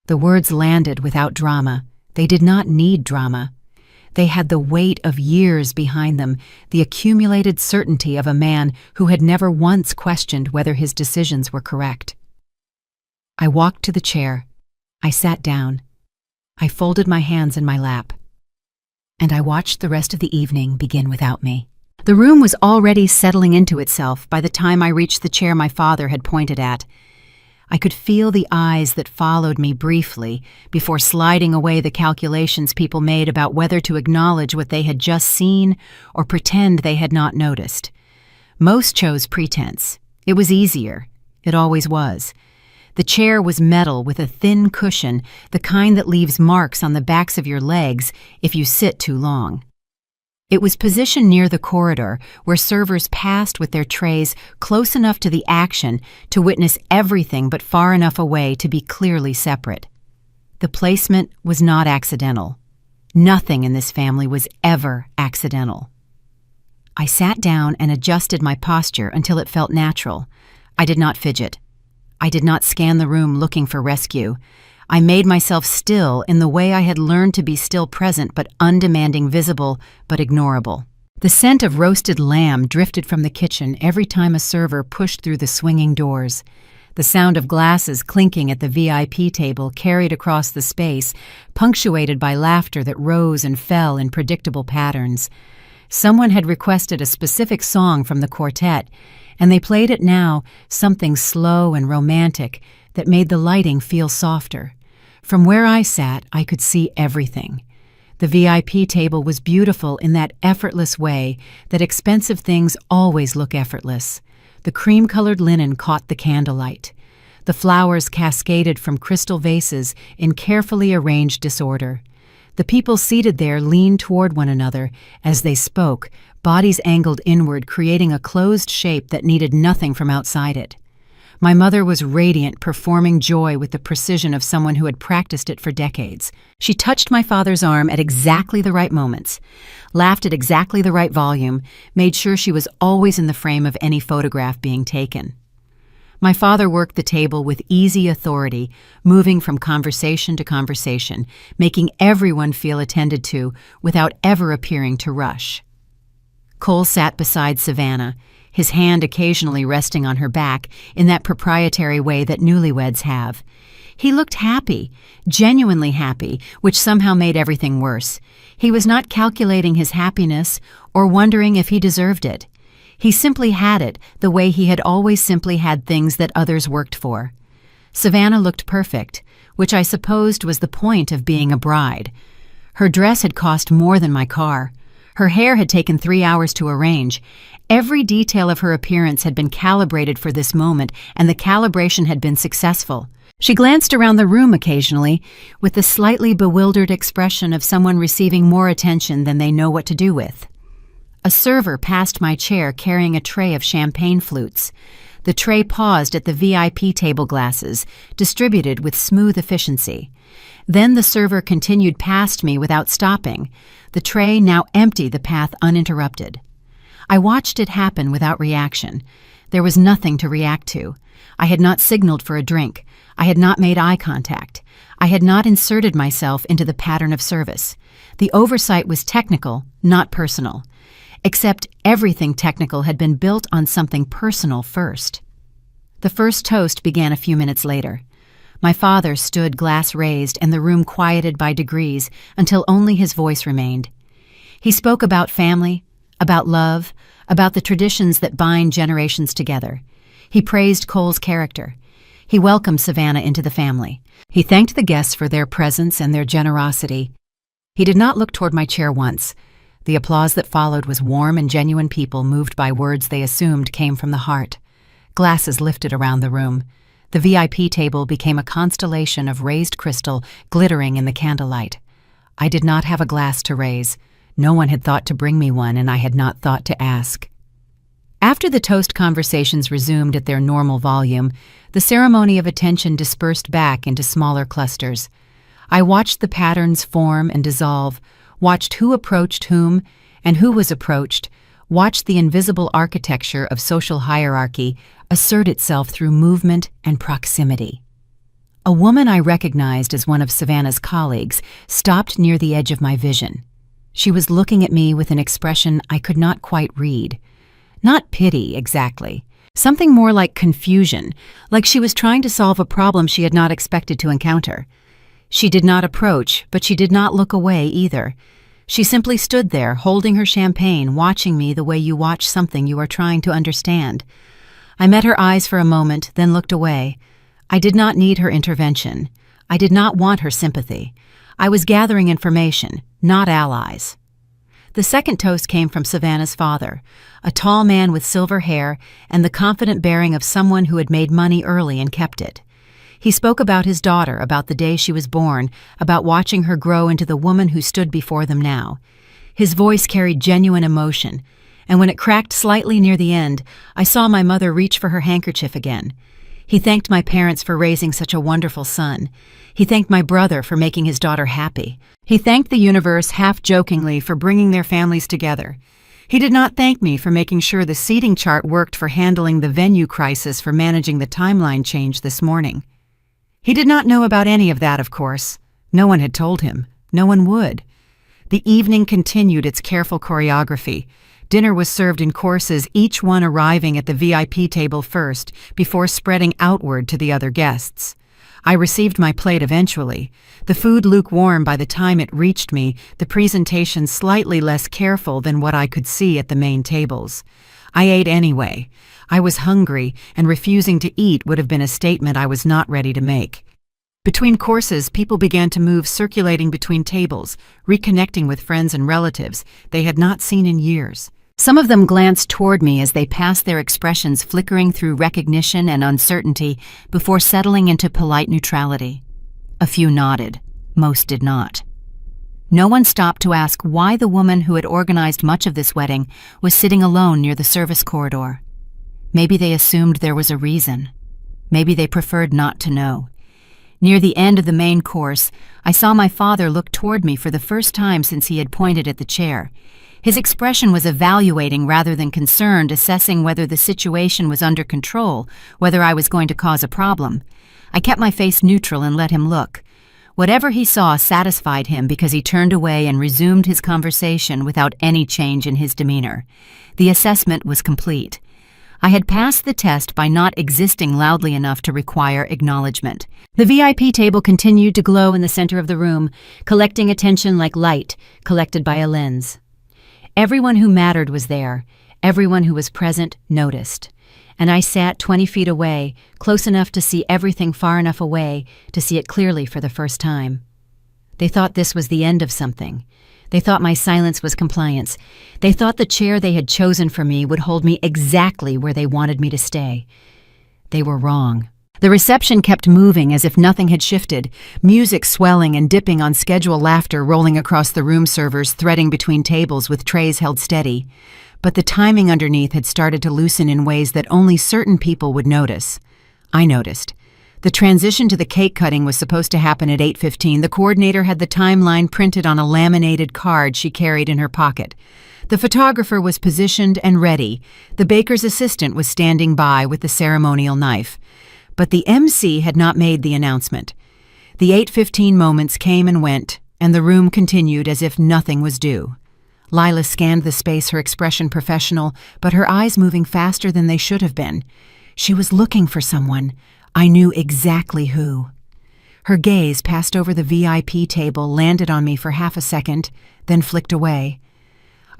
The words landed without drama. They did not need drama. They had the weight of years behind them, the accumulated certainty of a man who had never once questioned whether his decisions were correct. I walked to the chair. I sat down. I folded my hands in my lap. And I watched the rest of the evening begin without me. The room was already settling into itself by the time I reached the chair my father had pointed at. I could feel the eyes that followed me briefly before sliding away the calculations people made about whether to acknowledge what they had just seen or pretend they had not noticed. Most chose pretense. It was easier. It always was. The chair was metal with a thin cushion, the kind that leaves marks on the backs of your legs if you sit too long. It was positioned near the corridor where servers passed with their trays close enough to the action to witness everything but far enough away to be clearly separate. The placement was not accidental. Nothing in this family was ever accidental. I sat down and adjusted my posture until it felt natural. I did not fidget. I did not scan the room looking for rescue. I made myself still in the way I had learned to be still present but undemanding, visible but ignorable. The scent of roasted lamb drifted from the kitchen every time a server pushed through the swinging doors. The sound of glasses clinking at the VIP table carried across the space, punctuated by laughter that rose and fell in predictable patterns. Someone had requested a specific song from the quartet, and they played it now, something slow and romantic that made the lighting feel softer. From where I sat, I could see everything. The VIP table was beautiful in that effortless way that expensive things always look effortless. The cream-colored linen caught the candlelight. The flowers cascaded from crystal vases in carefully arranged disorder. The people seated there leaned toward one another as they spoke, bodies angled inward, creating a closed shape that needed nothing from outside it. My mother was radiant, performing joy with the precision of someone who had practiced it for decades. She touched my father's arm at exactly the right moments, laughed at exactly the right volume, made sure she was always in the frame of any photograph being taken. My father worked the table with easy authority, moving from conversation to conversation, making everyone feel attended to without ever appearing to rush. Cole sat beside Savannah, his hand occasionally resting on her back in that proprietary way that newlyweds have. He looked happy, genuinely happy, which somehow made everything worse. He was not calculating his happiness or wondering if he deserved it. He simply had it the way he had always simply had things that others worked for. Savannah looked perfect, which I supposed was the point of being a bride. Her dress had cost more than my car. Her hair had taken 3 hours to arrange. Every detail of her appearance had been calibrated for this moment, and the calibration had been successful. She glanced around the room occasionally, with the slightly bewildered expression of someone receiving more attention than they know what to do with. A server passed my chair carrying a tray of champagne flutes. The tray paused at the VIP table glasses, distributed with smooth efficiency. Then the server continued past me without stopping. The tray now emptied the path uninterrupted. I watched it happen without reaction. There was nothing to react to. I had not signaled for a drink. I had not made eye contact. I had not inserted myself into the pattern of service. The oversight was technical, not personal. Except everything technical had been built on something personal first. The first toast began a few minutes later. My father stood glass raised and the room quieted by degrees until only his voice remained. He spoke about family, about love, about the traditions that bind generations together. He praised Cole's character. He welcomed Savannah into the family. He thanked the guests for their presence and their generosity. He did not look toward my chair once. The applause that followed was warm and genuine people moved by words they assumed came from the heart. Glasses lifted around the room. The VIP table became a constellation of raised crystal glittering in the candlelight. I did not have a glass to raise. No one had thought to bring me one, and I had not thought to ask. After the toast conversations resumed at their normal volume, the ceremony of attention dispersed back into smaller clusters. I watched the patterns form and dissolve, watched who approached whom and who was approached, watched the invisible architecture of social hierarchy assert itself through movement and proximity. A woman I recognized as one of Savannah's colleagues stopped near the edge of my vision. She was looking at me with an expression I could not quite read. Not pity, exactly. Something more like confusion, like she was trying to solve a problem she had not expected to encounter. She did not approach, but she did not look away either. She simply stood there, holding her champagne, watching me the way you watch something you are trying to understand. I met her eyes for a moment, then looked away. I did not need her intervention. I did not want her sympathy. I was gathering information, not allies. The second toast came from Savannah's father, a tall man with silver hair and the confident bearing of someone who had made money early and kept it. He spoke about his daughter, about the day she was born, about watching her grow into the woman who stood before them now. His voice carried genuine emotion, and when it cracked slightly near the end, I saw my mother reach for her handkerchief again. He thanked my parents for raising such a wonderful son. He thanked my brother for making his daughter happy. He thanked the universe half-jokingly for bringing their families together. He did not thank me for making sure the seating chart worked, for handling the venue crisis, for managing the timeline change this morning. He did not know about any of that, of course. No one had told him. No one would. The evening continued its careful choreography. Dinner was served in courses, each one arriving at the VIP table first, before spreading outward to the other guests. I received my plate eventually, the food lukewarm by the time it reached me, the presentation slightly less careful than what I could see at the main tables. I ate anyway. I was hungry, and refusing to eat would have been a statement I was not ready to make. Between courses, people began to move, circulating between tables, reconnecting with friends and relatives they had not seen in years. Some of them glanced toward me as they passed, their expressions flickering through recognition and uncertainty before settling into polite neutrality. A few nodded. Most did not. No one stopped to ask why the woman who had organized much of this wedding was sitting alone near the service corridor. Maybe they assumed there was a reason. Maybe they preferred not to know. Near the end of the main course, I saw my father look toward me for the first time since he had pointed at the chair. His expression was evaluating rather than concerned, assessing whether the situation was under control, whether I was going to cause a problem. I kept my face neutral and let him look. Whatever he saw satisfied him because he turned away and resumed his conversation without any change in his demeanor. The assessment was complete. I had passed the test by not existing loudly enough to require acknowledgement. The VIP table continued to glow in the center of the room, collecting attention like light collected by a lens. Everyone who mattered was there. Everyone who was present noticed. And I sat 20 feet away, close enough to see everything, far enough away to see it clearly for the first time. They thought this was the end of something. They thought my silence was compliance. They thought the chair they had chosen for me would hold me exactly where they wanted me to stay. They were wrong. The reception kept moving as if nothing had shifted, music swelling and dipping on schedule, laughter rolling across the room, servers threading between tables with trays held steady. But the timing underneath had started to loosen in ways that only certain people would notice. I noticed. The transition to the cake cutting was supposed to happen at 8:15. The coordinator had the timeline printed on a laminated card she carried in her pocket. The photographer was positioned and ready. The baker's assistant was standing by with the ceremonial knife. But the MC had not made the announcement. The 8:15 moments came and went, and the room continued as if nothing was due. Lila scanned the space, her expression professional, but her eyes moving faster than they should have been. She was looking for someone. I knew exactly who. Her gaze passed over the VIP table, landed on me for half a second, then flicked away.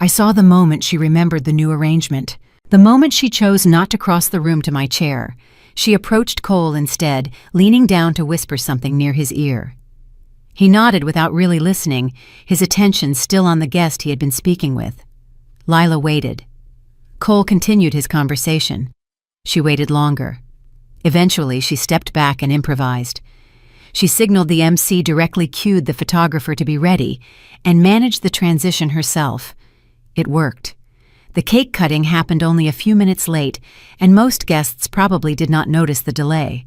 I saw the moment she remembered the new arrangement, the moment she chose not to cross the room to my chair. She approached Cole instead, leaning down to whisper something near his ear. He nodded without really listening, his attention still on the guest he had been speaking with. Lila waited. Cole continued his conversation. She waited longer. Eventually, she stepped back and improvised. She signaled the MC, directly cued the photographer to be ready, and managed the transition herself. It worked. The cake cutting happened only a few minutes late, and most guests probably did not notice the delay.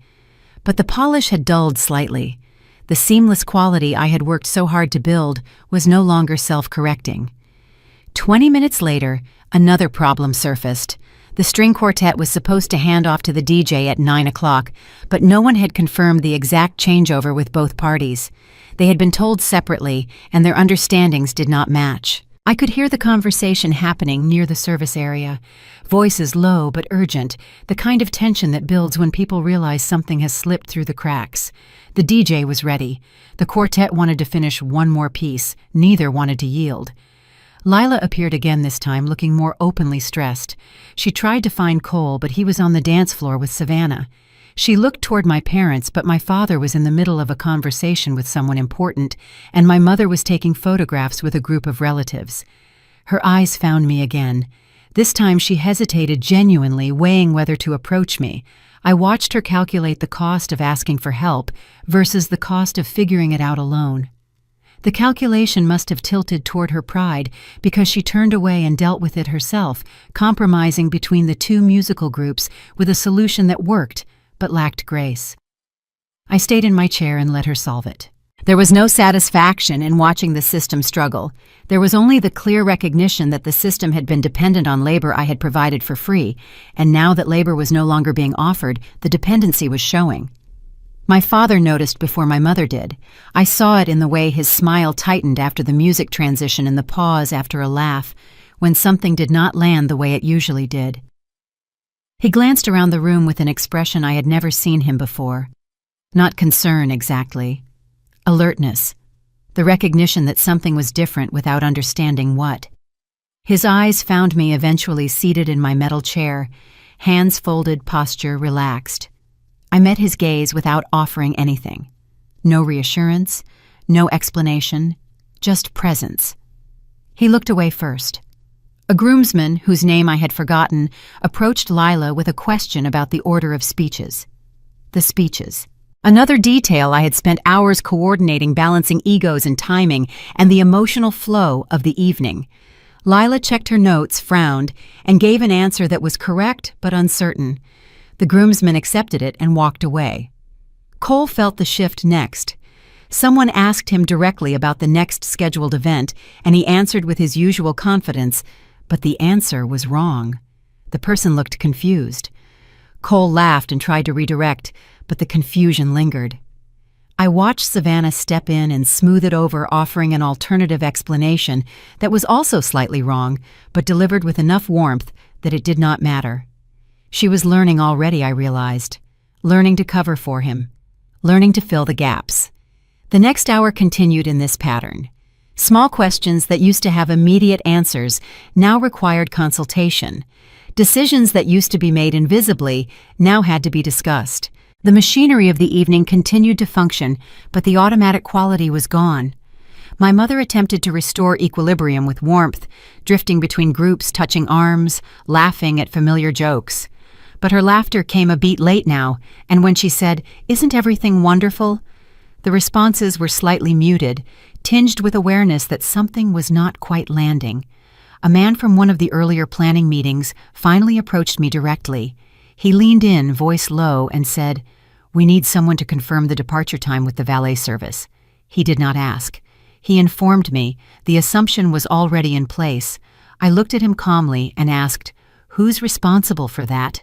But the polish had dulled slightly. The seamless quality I had worked so hard to build was no longer self-correcting. 20 minutes later, another problem surfaced. The string quartet was supposed to hand off to the DJ at 9 o'clock, but no one had confirmed the exact changeover with both parties. They had been told separately, and their understandings did not match. I could hear the conversation happening near the service area. Voices low but urgent, the kind of tension that builds when people realize something has slipped through the cracks. The DJ was ready. The quartet wanted to finish one more piece. Neither wanted to yield. Lila appeared again this time, looking more openly stressed. She tried to find Cole, but he was on the dance floor with Savannah. She looked toward my parents, but my father was in the middle of a conversation with someone important, and my mother was taking photographs with a group of relatives. Her eyes found me again. This time she hesitated, genuinely weighing whether to approach me. I watched her calculate the cost of asking for help versus the cost of figuring it out alone. The calculation must have tilted toward her pride because she turned away and dealt with it herself, compromising between the two musical groups with a solution that worked but lacked grace. I stayed in my chair and let her solve it. There was no satisfaction in watching the system struggle. There was only the clear recognition that the system had been dependent on labor I had provided for free, and now that labor was no longer being offered, the dependency was showing. My father noticed before my mother did. I saw it in the way his smile tightened after the music transition and the pause after a laugh, when something did not land the way it usually did. He glanced around the room with an expression I had never seen him before. Not concern exactly. Alertness, the recognition that something was different without understanding what. His eyes found me eventually seated in my metal chair, hands folded, posture relaxed. I met his gaze without offering anything. No reassurance, no explanation, just presence. He looked away first. A groomsman, whose name I had forgotten, approached Lila with a question about the order of speeches. The speeches. Another detail I had spent hours coordinating, balancing egos and timing, and the emotional flow of the evening. Lila checked her notes, frowned, and gave an answer that was correct but uncertain. The groomsman accepted it and walked away. Cole felt the shift next. Someone asked him directly about the next scheduled event, and he answered with his usual confidence, but the answer was wrong. The person looked confused. Cole laughed and tried to redirect, but the confusion lingered. I watched Savannah step in and smooth it over, offering an alternative explanation that was also slightly wrong, but delivered with enough warmth that it did not matter. She was learning already, I realized. Learning to cover for him. Learning to fill the gaps. The next hour continued in this pattern. Small questions that used to have immediate answers now required consultation. Decisions that used to be made invisibly now had to be discussed. The machinery of the evening continued to function, but the automatic quality was gone. My mother attempted to restore equilibrium with warmth, drifting between groups, touching arms, laughing at familiar jokes. But her laughter came a beat late now, and when she said, "Isn't everything wonderful?" the responses were slightly muted, tinged with awareness that something was not quite landing. A man from one of the earlier planning meetings finally approached me directly. He leaned in, voice low, and said, "We need someone to confirm the departure time with the valet service." He did not ask. He informed me. The assumption was already in place. I looked at him calmly and asked, "Who's responsible for that?"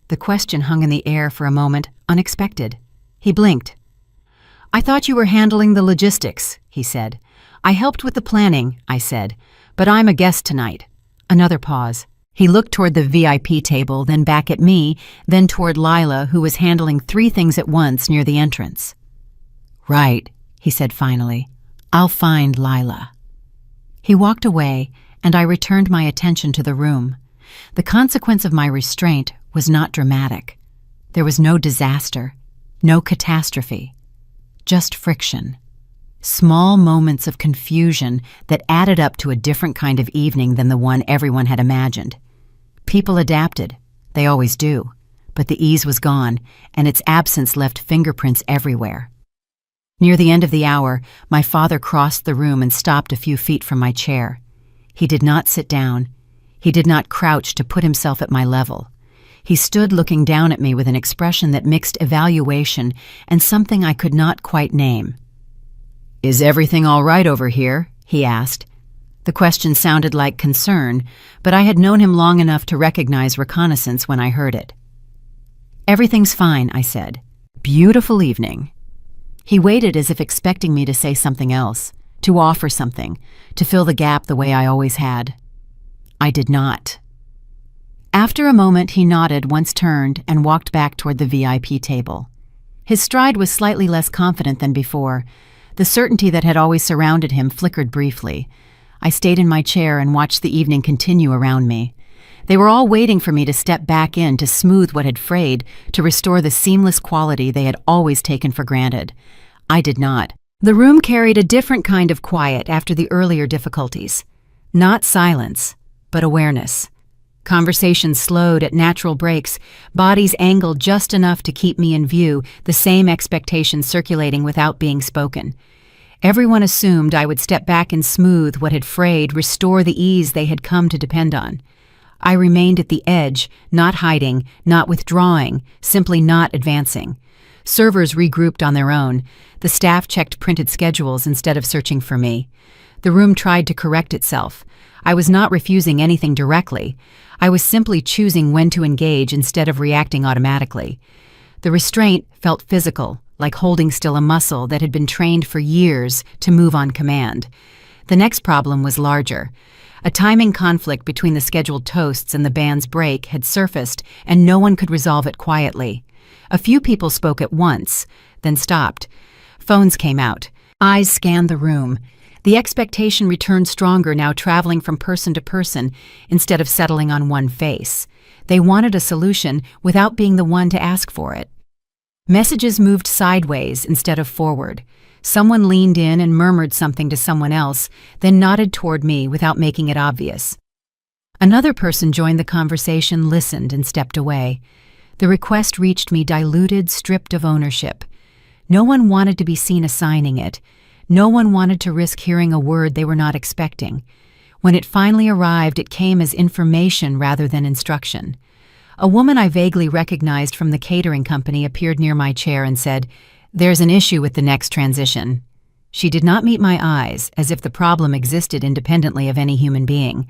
The question hung in the air for a moment, unexpected. He blinked. "I thought you were handling the logistics," he said. "I helped with the planning," I said, "but I'm a guest tonight." Another pause. He looked toward the VIP table, then back at me, then toward Lila, who was handling 3 things at once near the entrance. "Right," he said finally. "I'll find Lila." He walked away, and I returned my attention to the room. The consequence of my restraint was not dramatic. There was no disaster, no catastrophe, just friction. Small moments of confusion that added up to a different kind of evening than the one everyone had imagined. People adapted. They always do. But the ease was gone, and its absence left fingerprints everywhere. Near the end of the hour, my father crossed the room and stopped a few feet from my chair. He did not sit down. He did not crouch to put himself at my level. He stood looking down at me with an expression that mixed evaluation and something I could not quite name. "Is everything all right over here?" he asked. The question sounded like concern, but I had known him long enough to recognize reconnaissance when I heard it. "Everything's fine," I said. "Beautiful evening." He waited as if expecting me to say something else, to offer something, to fill the gap the way I always had. I did not. After a moment, he nodded, once turned, and walked back toward the VIP table. His stride was slightly less confident than before. The certainty that had always surrounded him flickered briefly. I stayed in my chair and watched the evening continue around me. They were all waiting for me to step back in to smooth what had frayed, to restore the seamless quality they had always taken for granted. I did not. The room carried a different kind of quiet after the earlier difficulties. Not silence, but awareness. Conversation slowed at natural breaks, bodies angled just enough to keep me in view, the same expectations circulating without being spoken. Everyone assumed I would step back and smooth what had frayed, restore the ease they had come to depend on. I remained at the edge, not hiding, not withdrawing, simply not advancing. Servers regrouped on their own. The staff checked printed schedules instead of searching for me. The room tried to correct itself. I was not refusing anything directly. I was simply choosing when to engage instead of reacting automatically. The restraint felt physical, like holding still a muscle that had been trained for years to move on command. The next problem was larger. A timing conflict between the scheduled toasts and the band's break had surfaced, and no one could resolve it quietly. A few people spoke at once, then stopped. Phones came out. Eyes scanned the room. The expectation returned stronger now, traveling from person to person instead of settling on one face. They wanted a solution without being the one to ask for it. Messages moved sideways instead of forward. Someone leaned in and murmured something to someone else, then nodded toward me without making it obvious. Another person joined the conversation, listened, and stepped away. The request reached me diluted, stripped of ownership. No one wanted to be seen assigning it. No one wanted to risk hearing a word they were not expecting. When it finally arrived, it came as information rather than instruction. A woman I vaguely recognized from the catering company appeared near my chair and said, "There's an issue with the next transition." She did not meet my eyes, as if the problem existed independently of any human being.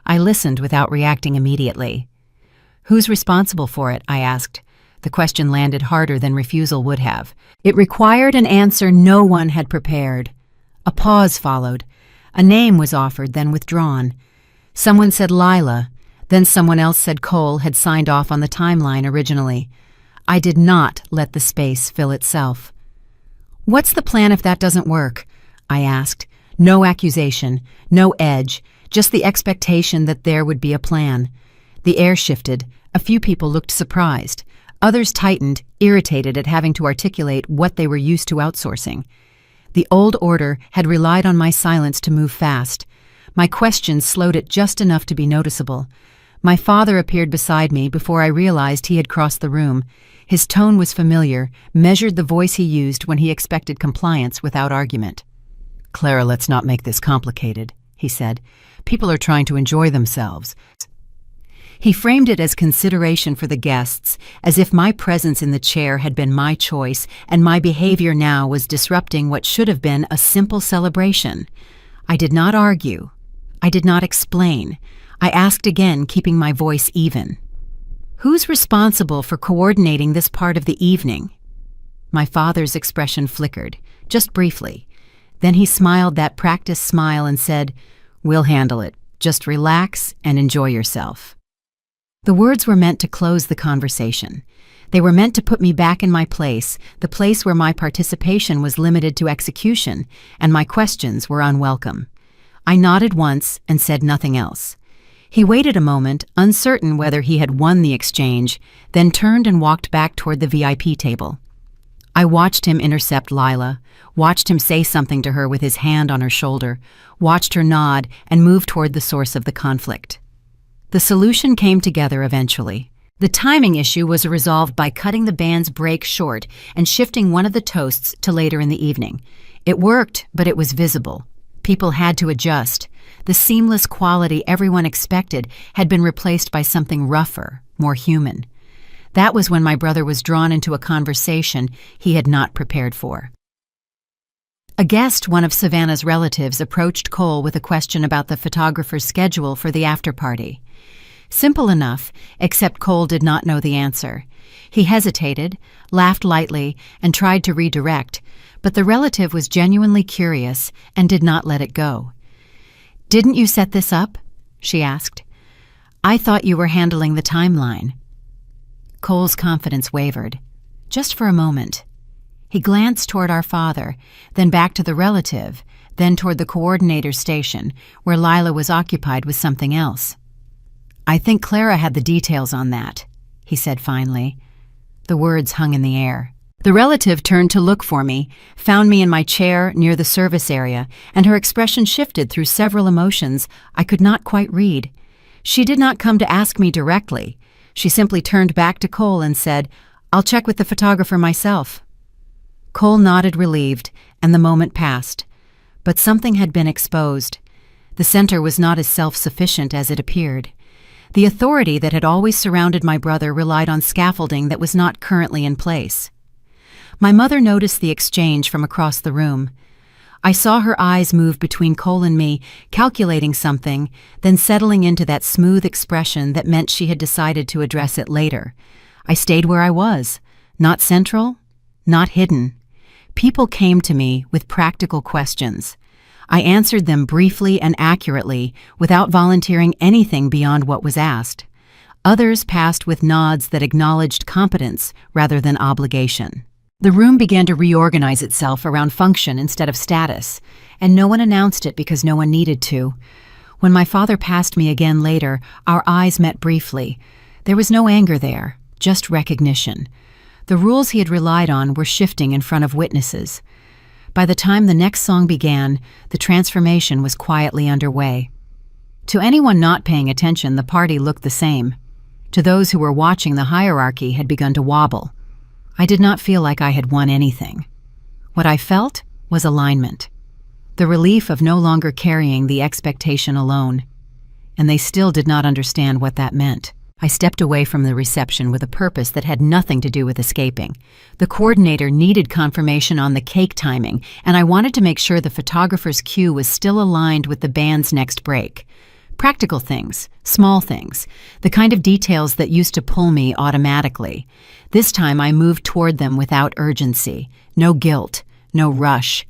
I listened without reacting immediately. "Who's responsible for it?" I asked. The question landed harder than refusal would have. It required an answer no one had prepared. A pause followed. A name was offered, then withdrawn. Someone said Lila, then someone else said Cole had signed off on the timeline originally. I did not let the space fill itself. "What's the plan if that doesn't work?" I asked. No accusation, no edge, just the expectation that there would be a plan. The air shifted. A few people looked surprised. Others tightened, irritated at having to articulate what they were used to outsourcing. The old order had relied on my silence to move fast. My questions slowed it just enough to be noticeable. My father appeared beside me before I realized he had crossed the room. His tone was familiar, measured the voice he used when he expected compliance without argument. "Clara, let's not make this complicated," he said. "People are trying to enjoy themselves." He framed it as consideration for the guests, as if my presence in the chair had been my choice and my behavior now was disrupting what should have been a simple celebration. I did not argue. I did not explain. I asked again, keeping my voice even. "Who's responsible for coordinating this part of the evening?" My father's expression flickered, just briefly. Then he smiled that practiced smile and said, "We'll handle it. Just relax and enjoy yourself." The words were meant to close the conversation. They were meant to put me back in my place, the place where my participation was limited to execution and my questions were unwelcome. I nodded once and said nothing else. He waited a moment, uncertain whether he had won the exchange, then turned and walked back toward the VIP table. I watched him intercept Lila, watched him say something to her with his hand on her shoulder, watched her nod and move toward the source of the conflict. The solution came together eventually. The timing issue was resolved by cutting the band's break short and shifting one of the toasts to later in the evening. It worked, but it was visible. People had to adjust. The seamless quality everyone expected had been replaced by something rougher, more human. That was when my brother was drawn into a conversation he had not prepared for. A guest, one of Savannah's relatives, approached Cole with a question about the photographer's schedule for the after-party. Simple enough, except Cole did not know the answer. He hesitated, laughed lightly, and tried to redirect, but the relative was genuinely curious and did not let it go. "Didn't you set this up?" she asked. "I thought you were handling the timeline." Cole's confidence wavered, just for a moment. He glanced toward our father, then back to the relative, then toward the coordinator station, where Lila was occupied with something else. "I think Clara had the details on that," he said finally. The words hung in the air. The relative turned to look for me, found me in my chair near the service area, and her expression shifted through several emotions I could not quite read. She did not come to ask me directly. She simply turned back to Cole and said, "I'll check with the photographer myself." Cole nodded relieved, and the moment passed. But something had been exposed. The center was not as self-sufficient as it appeared. The authority that had always surrounded my brother relied on scaffolding that was not currently in place. My mother noticed the exchange from across the room. I saw her eyes move between Cole and me, calculating something, then settling into that smooth expression that meant she had decided to address it later. I stayed where I was, not central, not hidden. People came to me with practical questions. I answered them briefly and accurately, without volunteering anything beyond what was asked. Others passed with nods that acknowledged competence rather than obligation. The room began to reorganize itself around function instead of status, and no one announced it because no one needed to. When my father passed me again later, our eyes met briefly. There was no anger there, just recognition. The rules he had relied on were shifting in front of witnesses. By the time the next song began, the transformation was quietly underway. To anyone not paying attention, the party looked the same. To those who were watching, the hierarchy had begun to wobble. I did not feel like I had won anything. What I felt was alignment. The relief of no longer carrying the expectation alone. And they still did not understand what that meant. I stepped away from the reception with a purpose that had nothing to do with escaping. The coordinator needed confirmation on the cake timing, and I wanted to make sure the photographer's cue was still aligned with the band's next break. Practical things, small things, the kind of details that used to pull me automatically. This time I moved toward them without urgency, no guilt, no rush.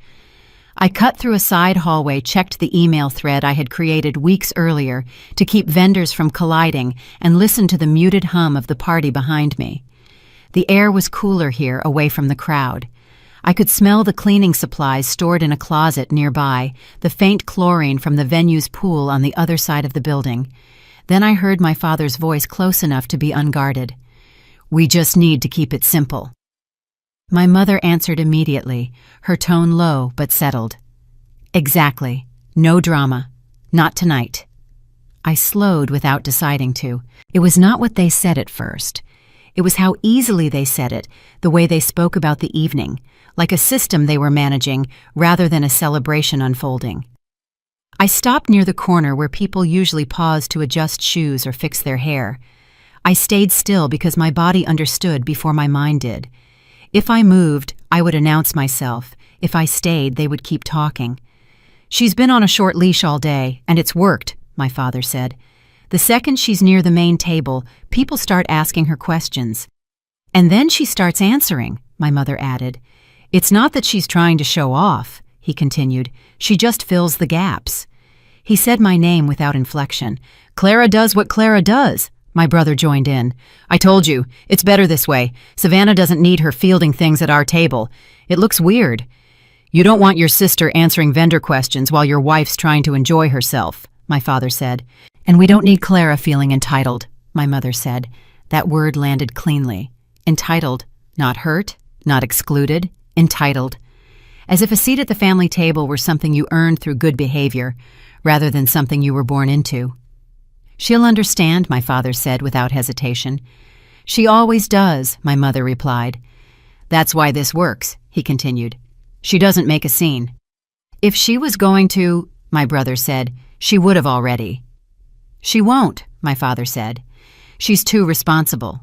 I cut through a side hallway, checked the email thread I had created weeks earlier to keep vendors from colliding, and listened to the muted hum of the party behind me. The air was cooler here, away from the crowd. I could smell the cleaning supplies stored in a closet nearby, the faint chlorine from the venue's pool on the other side of the building. Then I heard my father's voice close enough to be unguarded. "We just need to keep it simple." My mother answered immediately, her tone low but settled. "Exactly. No drama. Not tonight." I slowed without deciding to. It was not what they said at first. It was how easily they said it, the way they spoke about the evening, like a system they were managing rather than a celebration unfolding. I stopped near the corner where people usually paused to adjust shoes or fix their hair. I stayed still because my body understood before my mind did. If I moved, I would announce myself. If I stayed, they would keep talking. "She's been on a short leash all day, and it's worked," my father said. "The second she's near the main table, people start asking her questions. And then she starts answering," my mother added. "It's not that she's trying to show off," he continued. "She just fills the gaps." He said my name without inflection. "Clara does what Clara does," my brother joined in. "I told you, it's better this way. Savannah doesn't need her fielding things at our table. It looks weird. You don't want your sister answering vendor questions while your wife's trying to enjoy herself," my father said. "And we don't need Clara feeling entitled," my mother said. That word landed cleanly. Entitled, not hurt, not excluded, entitled. As if a seat at the family table were something you earned through good behavior, rather than something you were born into. "She'll understand," my father said without hesitation. "She always does," my mother replied. "That's why this works," he continued. "She doesn't make a scene." "If she was going to," my brother said, "she would have already." "She won't," my father said. "She's too responsible."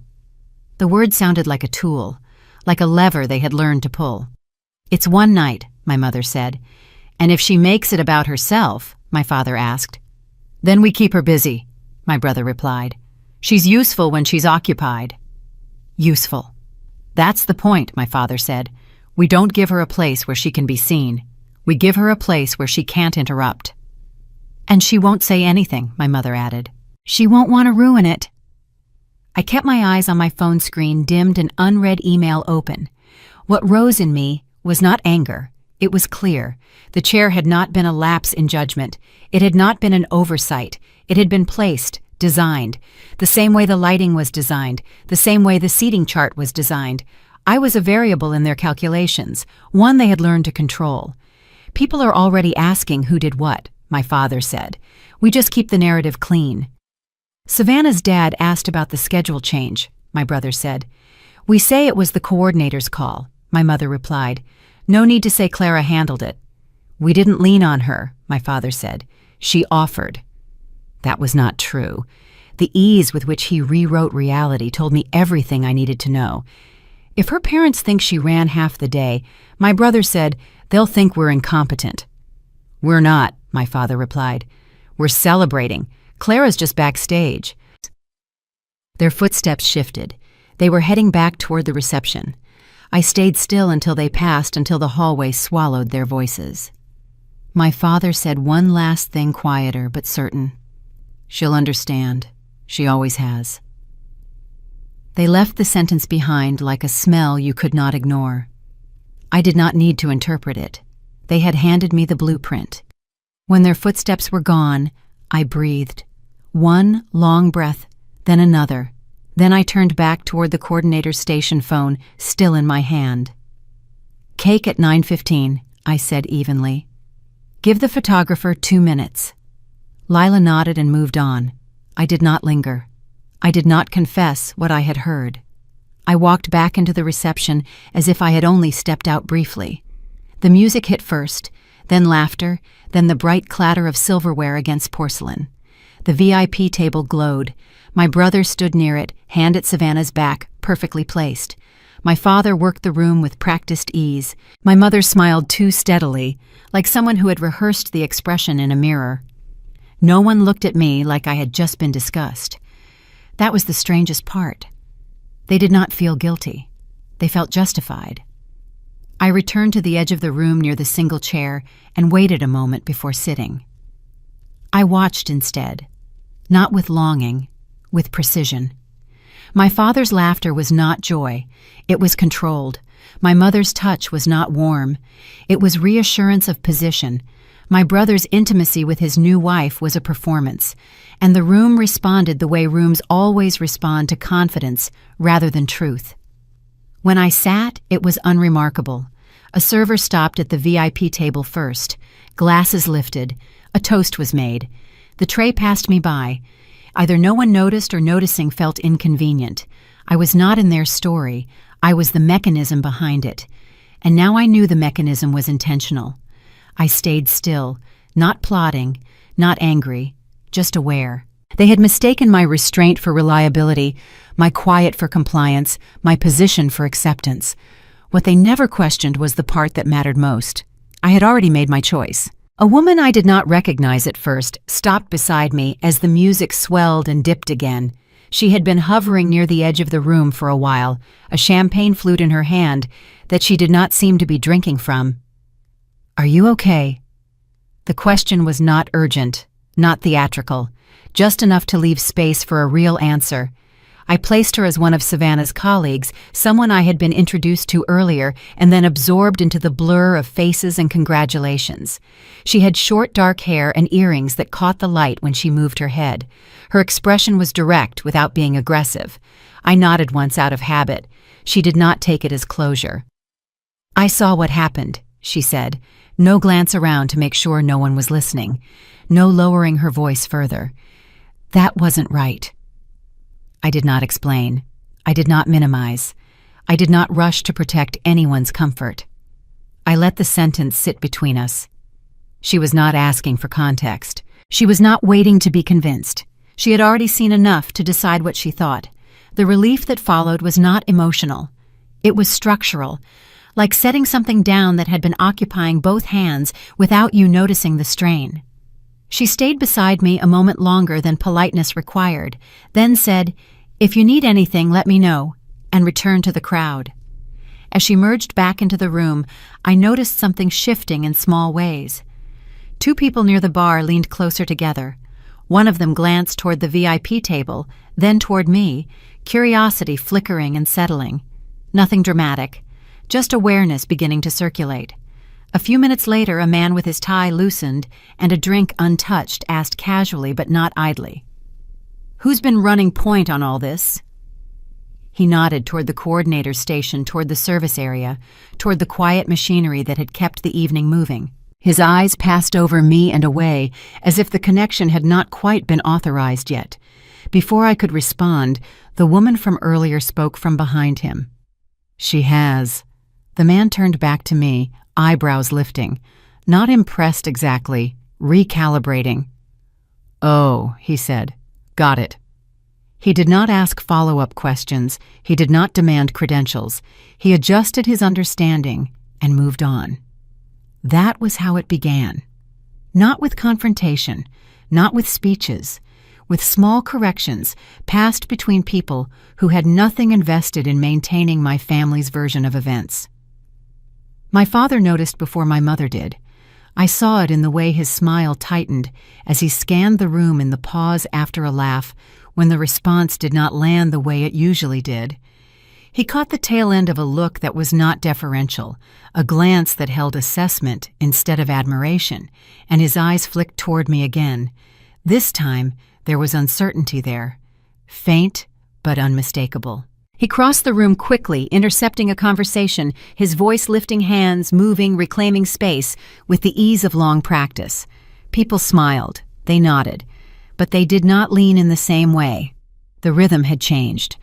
The word sounded like a tool, like a lever they had learned to pull. "It's one night," my mother said. "And if she makes it about herself," my father asked. "Then we keep her busy," my brother replied. "She's useful when she's occupied." Useful. "That's the point," my father said. "We don't give her a place where she can be seen. We give her a place where she can't interrupt." "And she won't say anything," my mother added. "She won't want to ruin it." I kept my eyes on my phone screen, dimmed, an unread email open. What rose in me was not anger. It was clear. The chair had not been a lapse in judgment. It had not been an oversight. It had been placed, Designed. The same way the lighting was designed, the same way the seating chart was designed. I was a variable in their calculations, one they had learned to control. People are already asking who did what, my father said. We just keep the narrative clean. Savannah's dad asked about the schedule change, my brother said. We say it was the coordinator's call, my mother replied. No need to say Clara handled it. We didn't lean on her, my father said. She offered. That was not true. The ease with which he rewrote reality told me everything I needed to know. If her parents think she ran half the day, my brother said, they'll think we're incompetent. We're not, my father replied. We're celebrating. Clara's just backstage. Their footsteps shifted. They were heading back toward the reception. I stayed still until they passed, until the hallway swallowed their voices. My father said one last thing, quieter but certain. She'll understand. She always has. They left the sentence behind like a smell you could not ignore. I did not need to interpret it. They had handed me the blueprint. When their footsteps were gone, I breathed. One long breath, then another. Then I turned back toward the coordinator's station phone, still in my hand. Cake at 9:15, I said evenly. Give the photographer 2 minutes. Lila nodded and moved on. I did not linger. I did not confess what I had heard. I walked back into the reception as if I had only stepped out briefly. The music hit first, then laughter, then the bright clatter of silverware against porcelain. The VIP table glowed. My brother stood near it, hand at Savannah's back, perfectly placed. My father worked the room with practiced ease. My mother smiled too steadily, like someone who had rehearsed the expression in a mirror. No one looked at me like I had just been discussed. That was the strangest part. They did not feel guilty. They felt justified. I returned to the edge of the room near the single chair and waited a moment before sitting. I watched instead, not with longing, with precision. My father's laughter was not joy. It was controlled. My mother's touch was not warm. It was reassurance of position. My brother's intimacy with his new wife was a performance, and the room responded the way rooms always respond to confidence rather than truth. When I sat, it was unremarkable. A server stopped at the VIP table first. Glasses lifted. A toast was made. The tray passed me by. Either no one noticed or noticing felt inconvenient. I was not in their story. I was the mechanism behind it. And now I knew the mechanism was intentional. I stayed still, not plotting, not angry, just aware. They had mistaken my restraint for reliability, my quiet for compliance, my position for acceptance. What they never questioned was the part that mattered most. I had already made my choice. A woman I did not recognize at first stopped beside me as the music swelled and dipped again. She had been hovering near the edge of the room for a while, a champagne flute in her hand that she did not seem to be drinking from. Are you okay? The question was not urgent, not theatrical, just enough to leave space for a real answer. I placed her as one of Savannah's colleagues, someone I had been introduced to earlier and then absorbed into the blur of faces and congratulations. She had short dark hair and earrings that caught the light when she moved her head. Her expression was direct without being aggressive. I nodded once out of habit. She did not take it as closure. I saw what happened, she said. No glance around to make sure no one was listening. No lowering her voice further. That wasn't right. I did not explain. I did not minimize. I did not rush to protect anyone's comfort. I let the sentence sit between us. She was not asking for context. She was not waiting to be convinced. She had already seen enough to decide what she thought. The relief that followed was not emotional. It was structural, like setting something down that had been occupying both hands without you noticing the strain. She stayed beside me a moment longer than politeness required, then said, "If you need anything, let me know," and returned to the crowd. As she merged back into the room, I noticed something shifting in small ways. Two people near the bar leaned closer together. One of them glanced toward the VIP table, then toward me, curiosity flickering and settling. Nothing dramatic, just awareness beginning to circulate. A few minutes later, a man with his tie loosened and a drink untouched asked casually but not idly, Who's been running point on all this?" He nodded toward the coordinator's station, toward the service area, toward the quiet machinery that had kept the evening moving. His eyes passed over me and away, as if the connection had not quite been authorized yet. Before I could respond, the woman from earlier spoke from behind him. "She has." The man turned back to me, eyebrows lifting. Not impressed exactly, recalibrating. "Oh," he said. "Got it." He did not ask follow-up questions. He did not demand credentials. He adjusted his understanding and moved on. That was how it began. Not with confrontation, not with speeches, with small corrections passed between people who had nothing invested in maintaining my family's version of events. My father noticed before my mother did. I saw it in the way his smile tightened as he scanned the room in the pause after a laugh when the response did not land the way it usually did. He caught the tail end of a look that was not deferential, a glance that held assessment instead of admiration, and his eyes flicked toward me again. This time, there was uncertainty there, faint but unmistakable. He crossed the room quickly, intercepting a conversation, his voice lifting hands, moving, reclaiming space with the ease of long practice. People smiled, they nodded, but they did not lean in the same way. The rhythm had changed.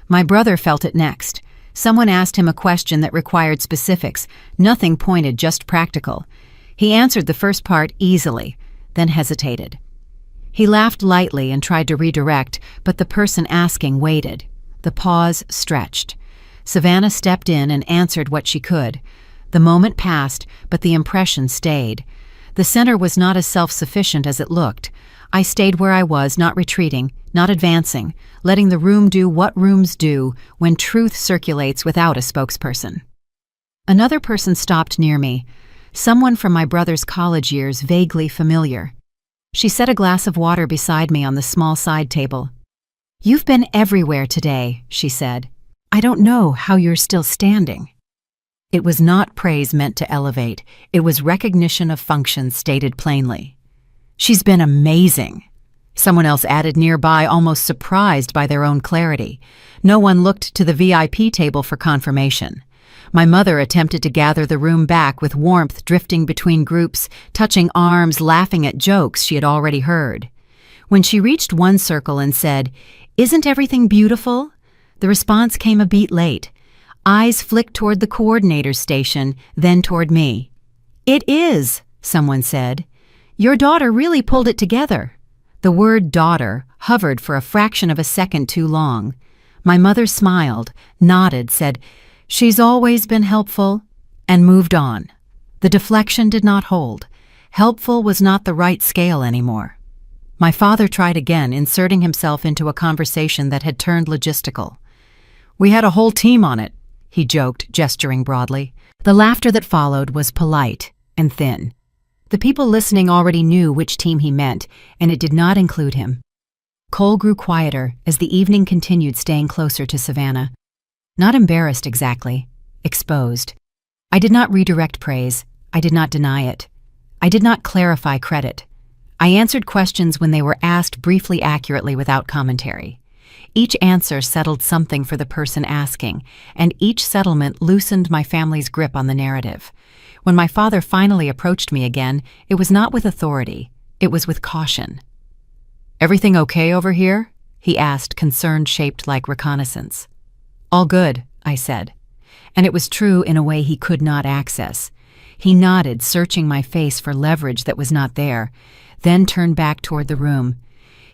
My brother felt it next. Someone asked him a question that required specifics, nothing pointed, just practical. He answered the first part easily, then hesitated. He laughed lightly and tried to redirect, but the person asking waited. The pause stretched. Savannah stepped in and answered what she could. The moment passed, but the impression stayed. The center was not as self-sufficient as it looked. I stayed where I was, not retreating, not advancing, letting the room do what rooms do when truth circulates without a spokesperson. Another person stopped near me, someone from my brother's college years, vaguely familiar. She set a glass of water beside me on the small side table. "You've been everywhere today," she said. "I don't know how you're still standing." It was not praise meant to elevate. It was recognition of function stated plainly. "She's been amazing," someone else added nearby, almost surprised by their own clarity. No one looked to the VIP table for confirmation. My mother attempted to gather the room back with warmth drifting between groups, touching arms, laughing at jokes she had already heard. When she reached one circle and said, "Isn't everything beautiful?" the response came a beat late. Eyes flicked toward the coordinator's station, then toward me. "It is," someone said. "Your daughter really pulled it together." The word daughter hovered for a fraction of a second too long. My mother smiled, nodded, said, "She's always been helpful," and moved on. The deflection did not hold. Helpful was not the right scale anymore. My father tried again, inserting himself into a conversation that had turned logistical. "We had a whole team on it," he joked, gesturing broadly. The laughter that followed was polite and thin. The people listening already knew which team he meant, and it did not include him. Cole grew quieter as the evening continued, staying closer to Savannah. Not embarrassed exactly, exposed. I did not redirect praise. I did not deny it. I did not clarify credit. I answered questions when they were asked briefly, accurately, without commentary. Each answer settled something for the person asking, and each settlement loosened my family's grip on the narrative. When my father finally approached me again, it was not with authority, it was with caution. "Everything okay over here?" he asked, concern shaped like reconnaissance. "All good," I said. And it was true in a way he could not access. He nodded, searching my face for leverage that was not there, then turned back toward the room.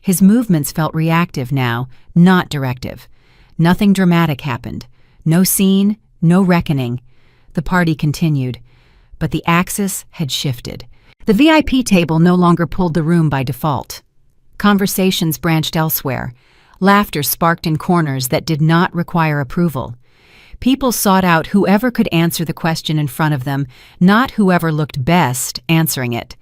His movements felt reactive now, not directive. Nothing dramatic happened. No scene, no reckoning. The party continued, but the axis had shifted. The VIP table no longer pulled the room by default. Conversations branched elsewhere. Laughter sparked in corners that did not require approval. People sought out whoever could answer the question in front of them, not whoever looked best answering it.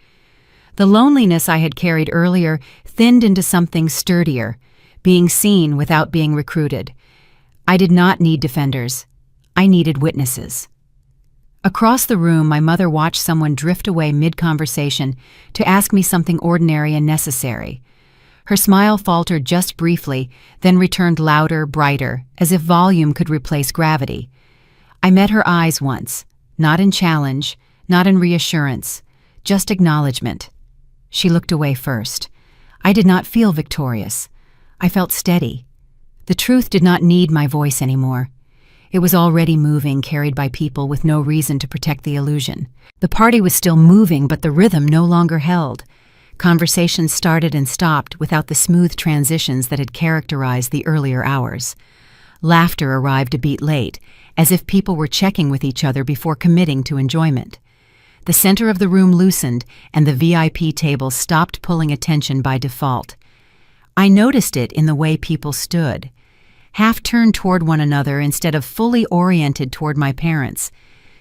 The loneliness I had carried earlier thinned into something sturdier, being seen without being recruited. I did not need defenders. I needed witnesses. Across the room, my mother watched someone drift away mid-conversation to ask me something ordinary and necessary. Her smile faltered just briefly, then returned louder, brighter, as if volume could replace gravity. I met her eyes once, not in challenge, not in reassurance, just acknowledgement. She looked away first. I did not feel victorious. I felt steady. The truth did not need my voice anymore. It was already moving, carried by people with no reason to protect the illusion. The party was still moving, but the rhythm no longer held. Conversations started and stopped without the smooth transitions that had characterized the earlier hours. Laughter arrived a beat late, as if people were checking with each other before committing to enjoyment. The center of the room loosened, and the VIP table stopped pulling attention by default. I noticed it in the way people stood, half turned toward one another instead of fully oriented toward my parents,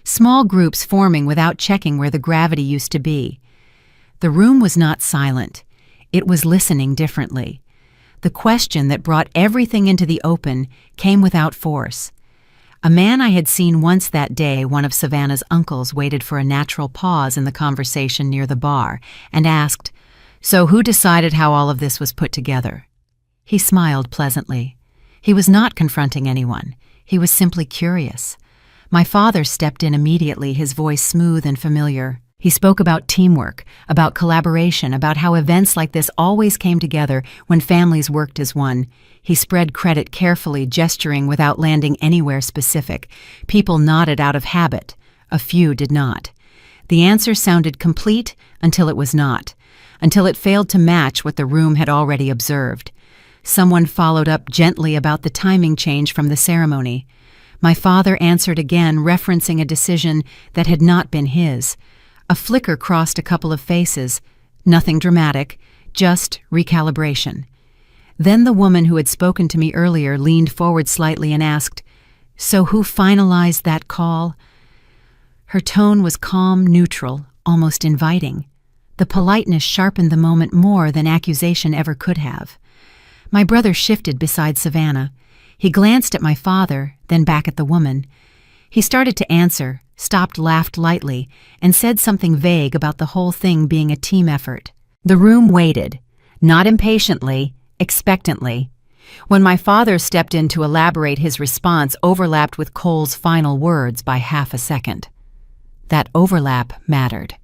small groups forming without checking where the gravity used to be. The room was not silent. It was listening differently. The question that brought everything into the open came without force. A man I had seen once that day, one of Savannah's uncles, waited for a natural pause in the conversation near the bar and asked, "So who decided how all of this was put together?" He smiled pleasantly. He was not confronting anyone. He was simply curious. My father stepped in immediately, his voice smooth and familiar. He spoke about teamwork, about collaboration, about how events like this always came together when families worked as one. He spread credit carefully, gesturing without landing anywhere specific. People nodded out of habit. A few did not. The answer sounded complete until it was not, until it failed to match what the room had already observed. Someone followed up gently about the timing change from the ceremony. My father answered again, referencing a decision that had not been his. A flicker crossed a couple of faces. Nothing dramatic, just recalibration. Then the woman who had spoken to me earlier leaned forward slightly and asked, "So who finalized that call?" Her tone was calm, neutral, almost inviting. The politeness sharpened the moment more than accusation ever could have. My brother shifted beside Savannah. He glanced at my father, then back at the woman. He started to answer, stopped, laughed lightly, and said something vague about the whole thing being a team effort. The room waited, not impatiently, expectantly. When my father stepped in to elaborate, his response overlapped with Cole's final words by half a second. That overlap mattered.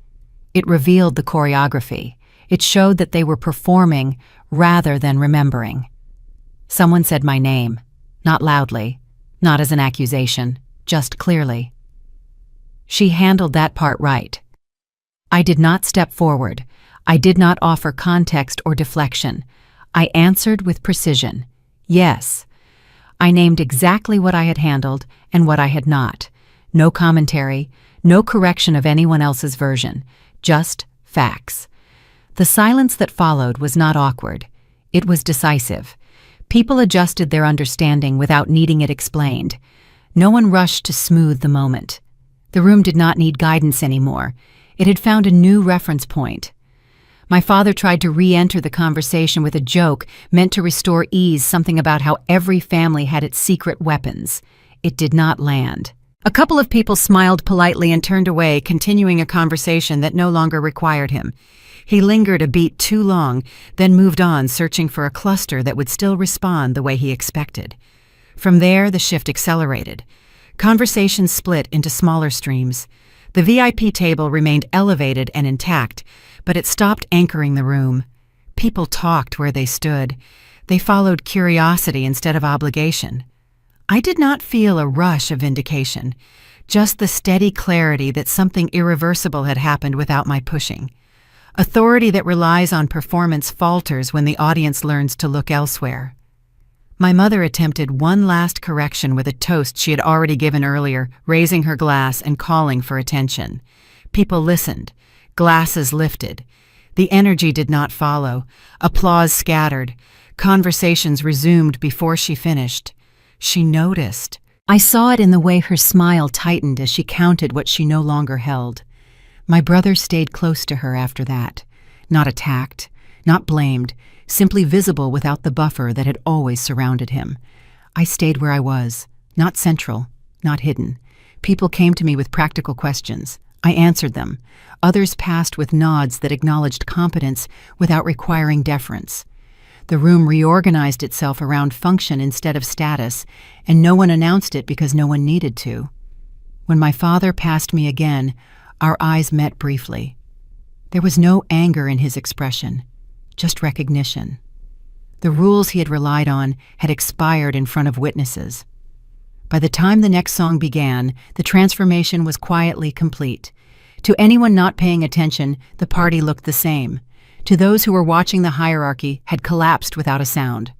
It revealed the choreography. It showed that they were performing rather than remembering. Someone said my name, not loudly, not as an accusation, just clearly. She handled that part right. I did not step forward. I did not offer context or deflection. I answered with precision. Yes. I named exactly what I had handled and what I had not. No commentary, no correction of anyone else's version, just facts. The silence that followed was not awkward. It was decisive. People adjusted their understanding without needing it explained. No one rushed to smooth the moment. The room did not need guidance anymore. It had found a new reference point. My father tried to re-enter the conversation with a joke meant to restore ease, something about how every family had its secret weapons. It did not land. A couple of people smiled politely and turned away, continuing a conversation that no longer required him. He lingered a beat too long, then moved on, searching for a cluster that would still respond the way he expected. From there, the shift accelerated. Conversations split into smaller streams. The VIP table remained elevated and intact, but it stopped anchoring the room. People talked where they stood. They followed curiosity instead of obligation. I did not feel a rush of vindication, just the steady clarity that something irreversible had happened without my pushing. Authority that relies on performance falters when the audience learns to look elsewhere. My mother attempted one last correction with a toast she had already given earlier, raising her glass and calling for attention. People listened. Glasses lifted. The energy did not follow. Applause scattered. Conversations resumed before she finished. She noticed. I saw it in the way her smile tightened as she counted what she no longer held. My brother stayed close to her after that. Not attacked, not blamed, simply visible without the buffer that had always surrounded him. I stayed where I was, not central, not hidden. People came to me with practical questions. I answered them. Others passed with nods that acknowledged competence without requiring deference. The room reorganized itself around function instead of status, and no one announced it because no one needed to. When my father passed me again, our eyes met briefly. There was no anger in his expression, just recognition. The rules he had relied on had expired in front of witnesses. By the time the next song began, the transformation was quietly complete. To anyone not paying attention, the party looked the same. To those who were watching, the hierarchy had collapsed without a sound.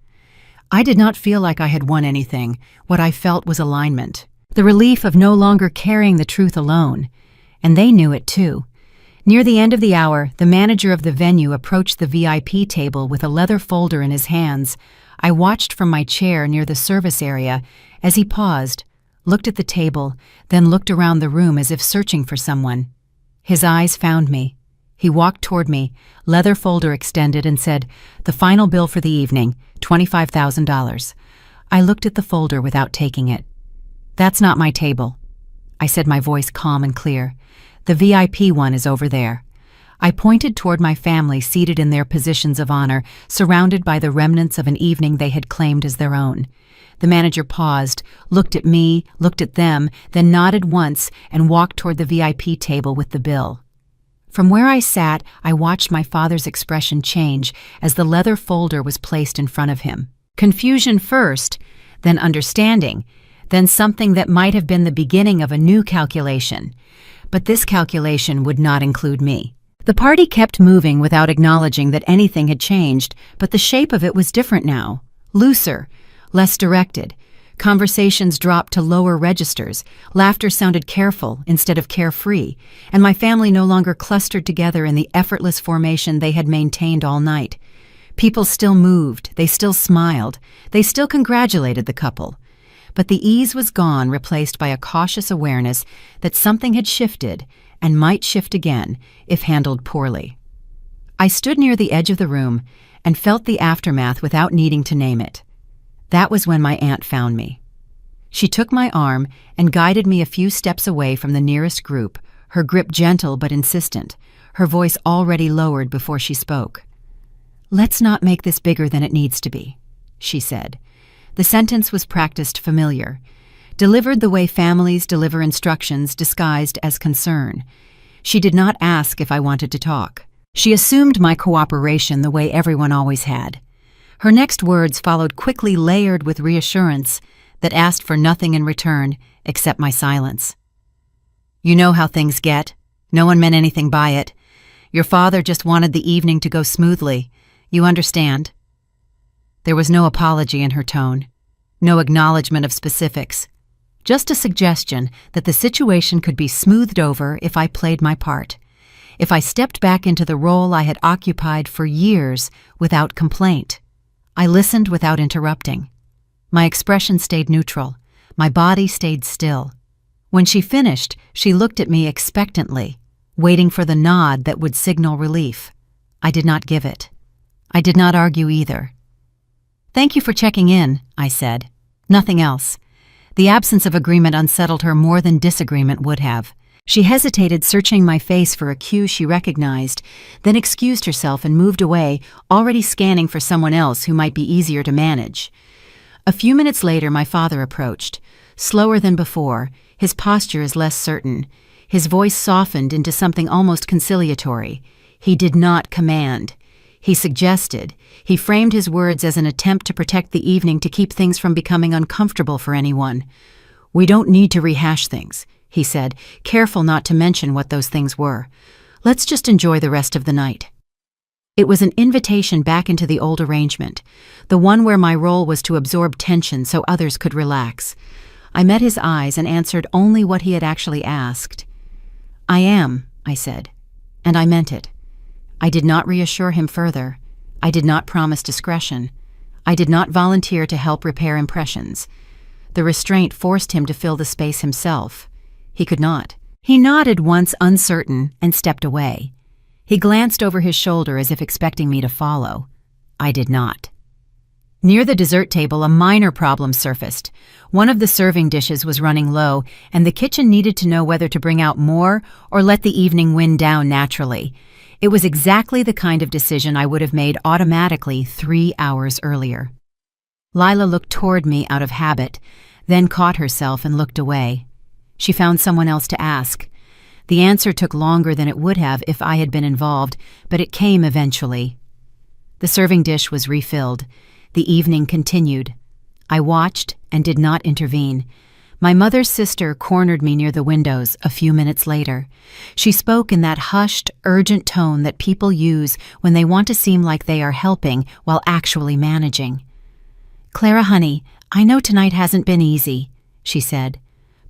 I did not feel like I had won anything. What I felt was alignment. The relief of no longer carrying the truth alone. And they knew it too. Near the end of the hour, the manager of the venue approached the VIP table with a leather folder in his hands. I watched from my chair near the service area as he paused, looked at the table, then looked around the room as if searching for someone. His eyes found me. He walked toward me, leather folder extended, and said, "The final bill for the evening, $25,000. I looked at the folder without taking it. "That's not my table," I said, my voice calm and clear. "The VIP one is over there." I pointed toward my family seated in their positions of honor, surrounded by the remnants of an evening they had claimed as their own. The manager paused, looked at me, looked at them, then nodded once and walked toward the VIP table with the bill. From where I sat, I watched my father's expression change as the leather folder was placed in front of him. Confusion first, then understanding, then something that might have been the beginning of a new calculation. But this calculation would not include me. The party kept moving without acknowledging that anything had changed, but the shape of it was different now, looser, less directed. Conversations dropped to lower registers, laughter sounded careful instead of carefree, and my family no longer clustered together in the effortless formation they had maintained all night. People still moved, they still smiled, they still congratulated the couple. But the ease was gone, replaced by a cautious awareness that something had shifted and might shift again if handled poorly. I stood near the edge of the room and felt the aftermath without needing to name it. That was when my aunt found me. She took my arm and guided me a few steps away from the nearest group, her grip gentle but insistent, her voice already lowered before she spoke. "Let's not make this bigger than it needs to be," she said. The sentence was practiced familiar, delivered the way families deliver instructions disguised as concern. She did not ask if I wanted to talk. She assumed my cooperation the way everyone always had. Her next words followed quickly, layered with reassurance that asked for nothing in return except my silence. "You know how things get. No one meant anything by it. Your father just wanted the evening to go smoothly. You understand?" There was no apology in her tone, no acknowledgement of specifics, just a suggestion that the situation could be smoothed over if I played my part, if I stepped back into the role I had occupied for years without complaint. I listened without interrupting. My expression stayed neutral. My body stayed still. When she finished, she looked at me expectantly, waiting for the nod that would signal relief. I did not give it. I did not argue either. "Thank you for checking in," I said. Nothing else. The absence of agreement unsettled her more than disagreement would have. She hesitated, searching my face for a cue she recognized, then excused herself and moved away, already scanning for someone else who might be easier to manage. A few minutes later, my father approached. Slower than before, his posture is less certain. His voice softened into something almost conciliatory. He did not command. He suggested. He framed his words as an attempt to protect the evening, to keep things from becoming uncomfortable for anyone. "We don't need to rehash things," he said, careful not to mention what those things were. "Let's just enjoy the rest of the night." It was an invitation back into the old arrangement, the one where my role was to absorb tension so others could relax. I met his eyes and answered only what he had actually asked. "I am," I said, and I meant it. I did not reassure him further. I did not promise discretion. I did not volunteer to help repair impressions. The restraint forced him to fill the space himself. He could not. He nodded once, uncertain, and stepped away. He glanced over his shoulder as if expecting me to follow. I did not. Near the dessert table, a minor problem surfaced. One of the serving dishes was running low, and the kitchen needed to know whether to bring out more or let the evening wind down naturally. It was exactly the kind of decision I would have made automatically 3 hours earlier. Lila looked toward me out of habit, then caught herself and looked away. She found someone else to ask. The answer took longer than it would have if I had been involved, but it came eventually. The serving dish was refilled. The evening continued. I watched and did not intervene. My mother's sister cornered me near the windows a few minutes later. She spoke in that hushed, urgent tone that people use when they want to seem like they are helping while actually managing. "Clara, honey, I know tonight hasn't been easy," she said.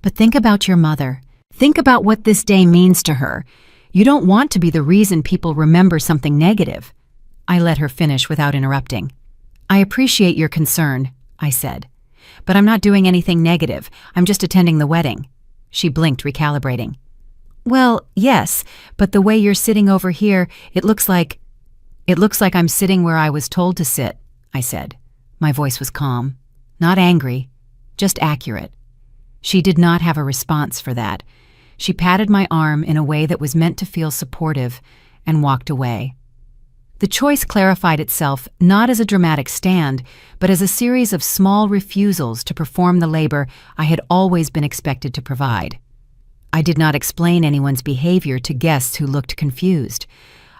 "But think about your mother. Think about what this day means to her. You don't want to be the reason people remember something negative." I let her finish without interrupting. "I appreciate your concern," I said. "But I'm not doing anything negative. I'm just attending the wedding." She blinked, recalibrating. "Well, yes, but the way you're sitting over here, it looks like I'm sitting where I was told to sit," I said. My voice was calm, not angry, just accurate. She did not have a response for that. She patted my arm in a way that was meant to feel supportive and walked away. The choice clarified itself not as a dramatic stand, but as a series of small refusals to perform the labor I had always been expected to provide. I did not explain anyone's behavior to guests who looked confused.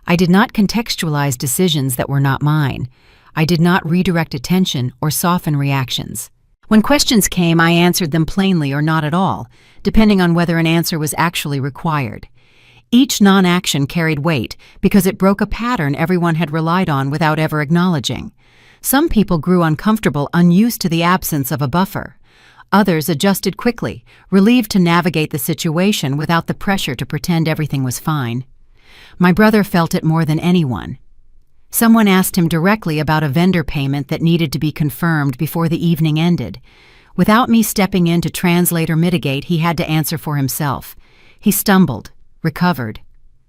I did not contextualize decisions that were not mine. I did not redirect attention or soften reactions. When questions came, I answered them plainly or not at all, depending on whether an answer was actually required. Each non-action carried weight because it broke a pattern everyone had relied on without ever acknowledging. Some people grew uncomfortable, unused to the absence of a buffer. Others adjusted quickly, relieved to navigate the situation without the pressure to pretend everything was fine. My brother felt it more than anyone. Someone asked him directly about a vendor payment that needed to be confirmed before the evening ended. Without me stepping in to translate or mitigate, he had to answer for himself. He stumbled, recovered,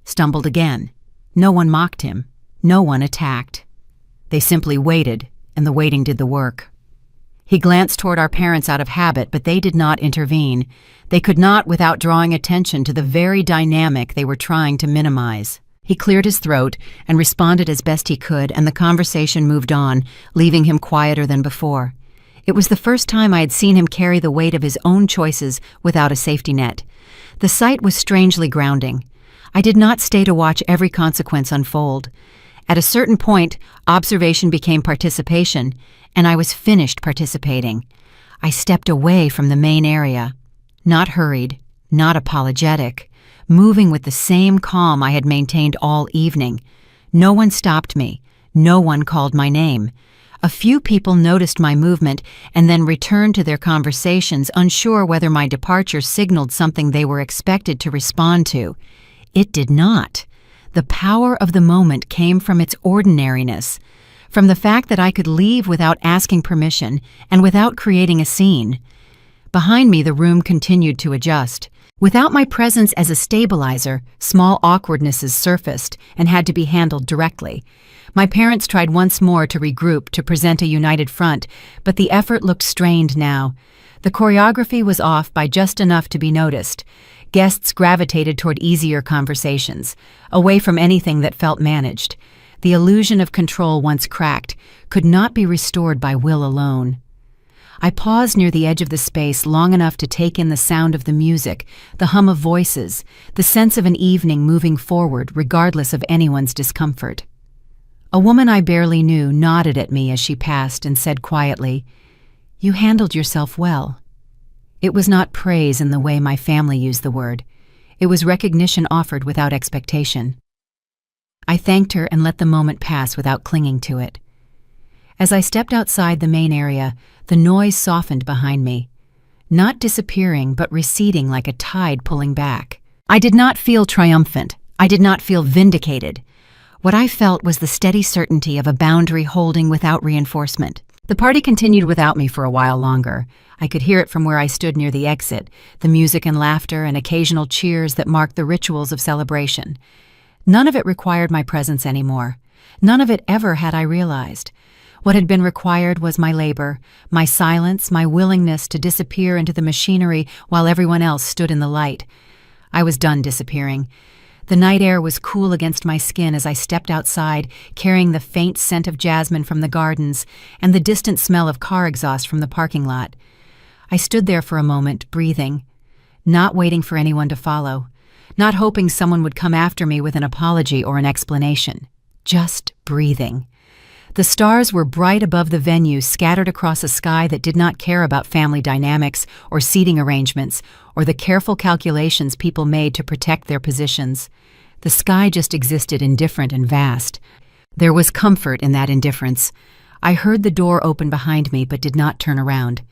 stumbled again. No one mocked him. No one attacked. They simply waited, and the waiting did the work. He glanced toward our parents out of habit, but they did not intervene. They could not without drawing attention to the very dynamic they were trying to minimize. He cleared his throat and responded as best he could, and the conversation moved on, leaving him quieter than before. It was the first time I had seen him carry the weight of his own choices without a safety net. The sight was strangely grounding. I did not stay to watch every consequence unfold. At a certain point, observation became participation, and I was finished participating. I stepped away from the main area, not hurried, not apologetic, moving with the same calm I had maintained all evening. No one stopped me. No one called my name. A few people noticed my movement and then returned to their conversations, unsure whether my departure signaled something they were expected to respond to. It did not. The power of the moment came from its ordinariness, from the fact that I could leave without asking permission and without creating a scene. Behind me, the room continued to adjust. Without my presence as a stabilizer, small awkwardnesses surfaced and had to be handled directly. My parents tried once more to regroup, to present a united front, but the effort looked strained now. The choreography was off by just enough to be noticed. Guests gravitated toward easier conversations, away from anything that felt managed. The illusion of control, once cracked, could not be restored by will alone. I paused near the edge of the space long enough to take in the sound of the music, the hum of voices, the sense of an evening moving forward regardless of anyone's discomfort. A woman I barely knew nodded at me as she passed and said quietly, "You handled yourself well." It was not praise in the way my family used the word. It was recognition offered without expectation. I thanked her and let the moment pass without clinging to it. As I stepped outside the main area, the noise softened behind me, not disappearing but receding like a tide pulling back. I did not feel triumphant. I did not feel vindicated. What I felt was the steady certainty of a boundary holding without reinforcement. The party continued without me for a while longer. I could hear it from where I stood near the exit, the music and laughter and occasional cheers that marked the rituals of celebration. None of it required my presence anymore. None of it ever had, I realized. What had been required was my labor, my silence, my willingness to disappear into the machinery while everyone else stood in the light. I was done disappearing. The night air was cool against my skin as I stepped outside, carrying the faint scent of jasmine from the gardens and the distant smell of car exhaust from the parking lot. I stood there for a moment, breathing, not waiting for anyone to follow, not hoping someone would come after me with an apology or an explanation. Just breathing. The stars were bright above the venue, scattered across a sky that did not care about family dynamics or seating arrangements or the careful calculations people made to protect their positions. The sky just existed, indifferent and vast. There was comfort in that indifference. I heard the door open behind me but did not turn around.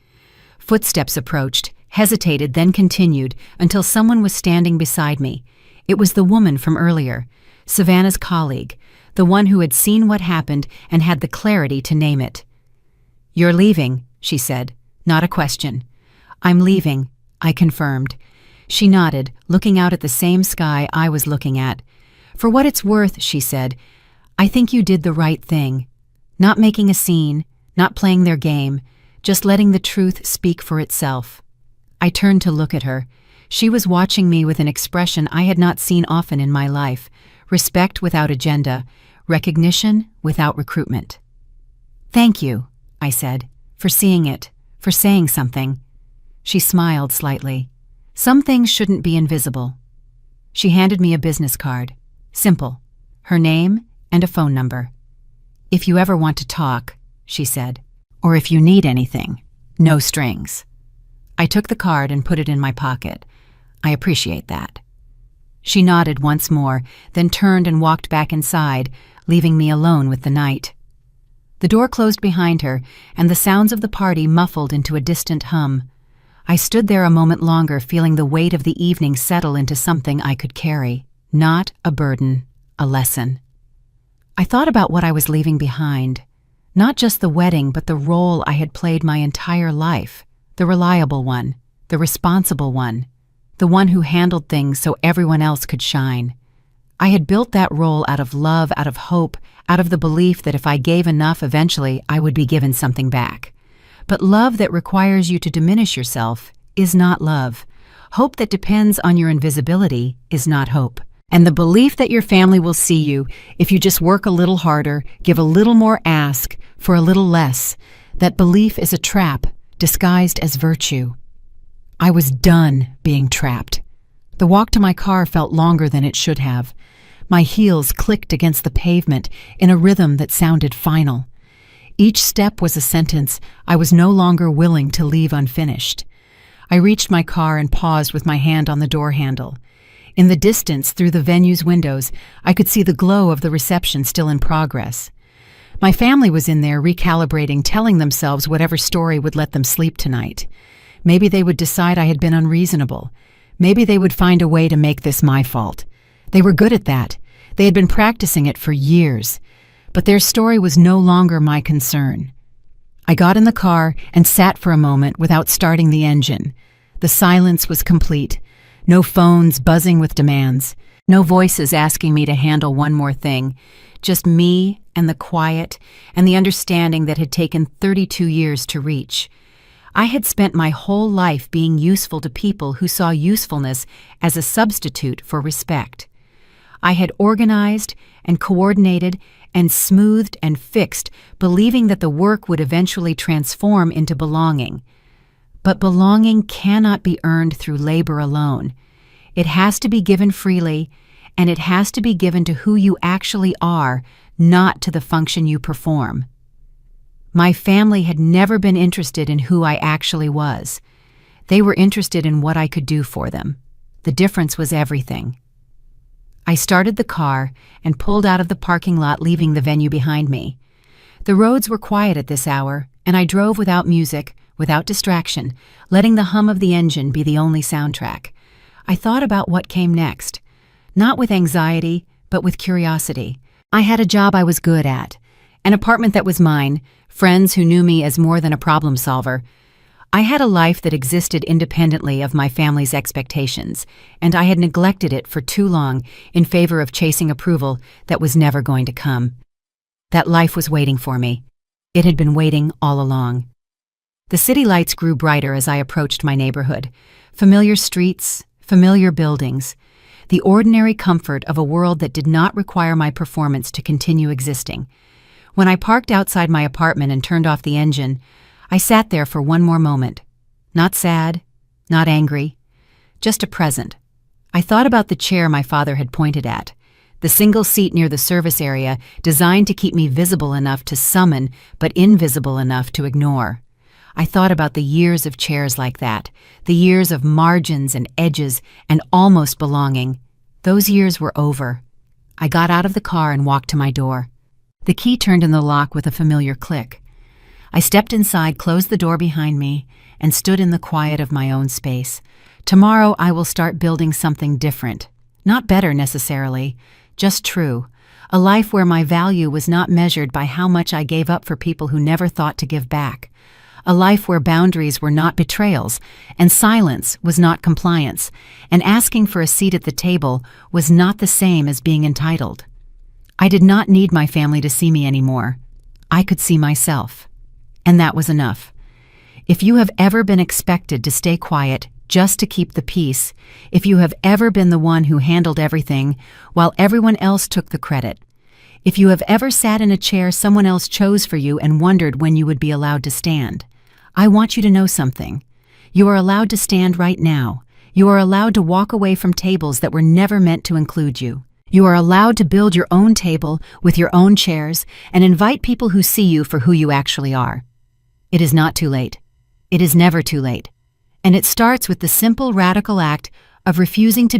Footsteps approached, hesitated, then continued until someone was standing beside me. It was the woman from earlier, Savannah's colleague, the one who had seen what happened and had the clarity to name it. "You're leaving," she said, not a question. "I'm leaving," I confirmed. She nodded, looking out at the same sky I was looking at. "For what it's worth," she said, "I think you did the right thing. Not making a scene, not playing their game, just letting the truth speak for itself." I turned to look at her. She was watching me with an expression I had not seen often in my life: respect without agenda, recognition without recruitment. "Thank you," I said, "for seeing it, for saying something." She smiled slightly. "Some things shouldn't be invisible." She handed me a business card. Simple. Her name and a phone number. "If you ever want to talk," she said, "or if you need anything, no strings." I took the card and put it in my pocket. "I appreciate that." She nodded once more, then turned and walked back inside, leaving me alone with the night. The door closed behind her, and the sounds of the party muffled into a distant hum. I stood there a moment longer, feeling the weight of the evening settle into something I could carry. Not a burden, a lesson. I thought about what I was leaving behind. Not just the wedding, but the role I had played my entire life. The reliable one, the responsible one, the one who handled things so everyone else could shine. I had built that role out of love, out of hope, out of the belief that if I gave enough, eventually I would be given something back. But love that requires you to diminish yourself is not love. Hope that depends on your invisibility is not hope. And the belief that your family will see you if you just work a little harder, give a little more, ask for a little less, that belief is a trap disguised as virtue. I was done being trapped. The walk to my car felt longer than it should have. My heels clicked against the pavement in a rhythm that sounded final. Each step was a sentence I was no longer willing to leave unfinished. I reached my car and paused with my hand on the door handle. In the distance, through the venue's windows, I could see the glow of the reception still in progress. My family was in there recalibrating, telling themselves whatever story would let them sleep tonight. Maybe they would decide I had been unreasonable. Maybe they would find a way to make this my fault. They were good at that. They had been practicing it for years. But their story was no longer my concern. I got in the car and sat for a moment without starting the engine. The silence was complete. No phones buzzing with demands. No voices asking me to handle one more thing. Just me and the quiet and the understanding that had taken 32 years to reach. I had spent my whole life being useful to people who saw usefulness as a substitute for respect. I had organized and coordinated and smoothed and fixed, believing that the work would eventually transform into belonging. But belonging cannot be earned through labor alone. It has to be given freely, and it has to be given to who you actually are, not to the function you perform. My family had never been interested in who I actually was. They were interested in what I could do for them. The difference was everything. I started the car and pulled out of the parking lot, leaving the venue behind me. The roads were quiet at this hour, and I drove without music, without distraction, letting the hum of the engine be the only soundtrack. I thought about what came next, not with anxiety, but with curiosity. I had a job I was good at, an apartment that was mine, friends who knew me as more than a problem solver. I had a life that existed independently of my family's expectations, and I had neglected it for too long in favor of chasing approval that was never going to come. That life was waiting for me. It had been waiting all along. The city lights grew brighter as I approached my neighborhood. Familiar streets, familiar buildings, the ordinary comfort of a world that did not require my performance to continue existing. When I parked outside my apartment and turned off the engine, I sat there for one more moment. Not sad, not angry, just a present. I thought about the chair my father had pointed at, the single seat near the service area designed to keep me visible enough to summon but invisible enough to ignore. I thought about the years of chairs like that, the years of margins and edges and almost belonging. Those years were over. I got out of the car and walked to my door. The key turned in the lock with a familiar click. I stepped inside, closed the door behind me, and stood in the quiet of my own space. Tomorrow I will start building something different. Not better necessarily, just true. A life where my value was not measured by how much I gave up for people who never thought to give back. A life where boundaries were not betrayals, and silence was not compliance, and asking for a seat at the table was not the same as being entitled. I did not need my family to see me anymore. I could see myself. And that was enough. If you have ever been expected to stay quiet just to keep the peace, if you have ever been the one who handled everything while everyone else took the credit, if you have ever sat in a chair someone else chose for you and wondered when you would be allowed to stand, I want you to know something. You are allowed to stand right now. You are allowed to walk away from tables that were never meant to include you. You are allowed to build your own table with your own chairs and invite people who see you for who you actually are. It is not too late. It is never too late. And it starts with the simple, radical act of refusing to be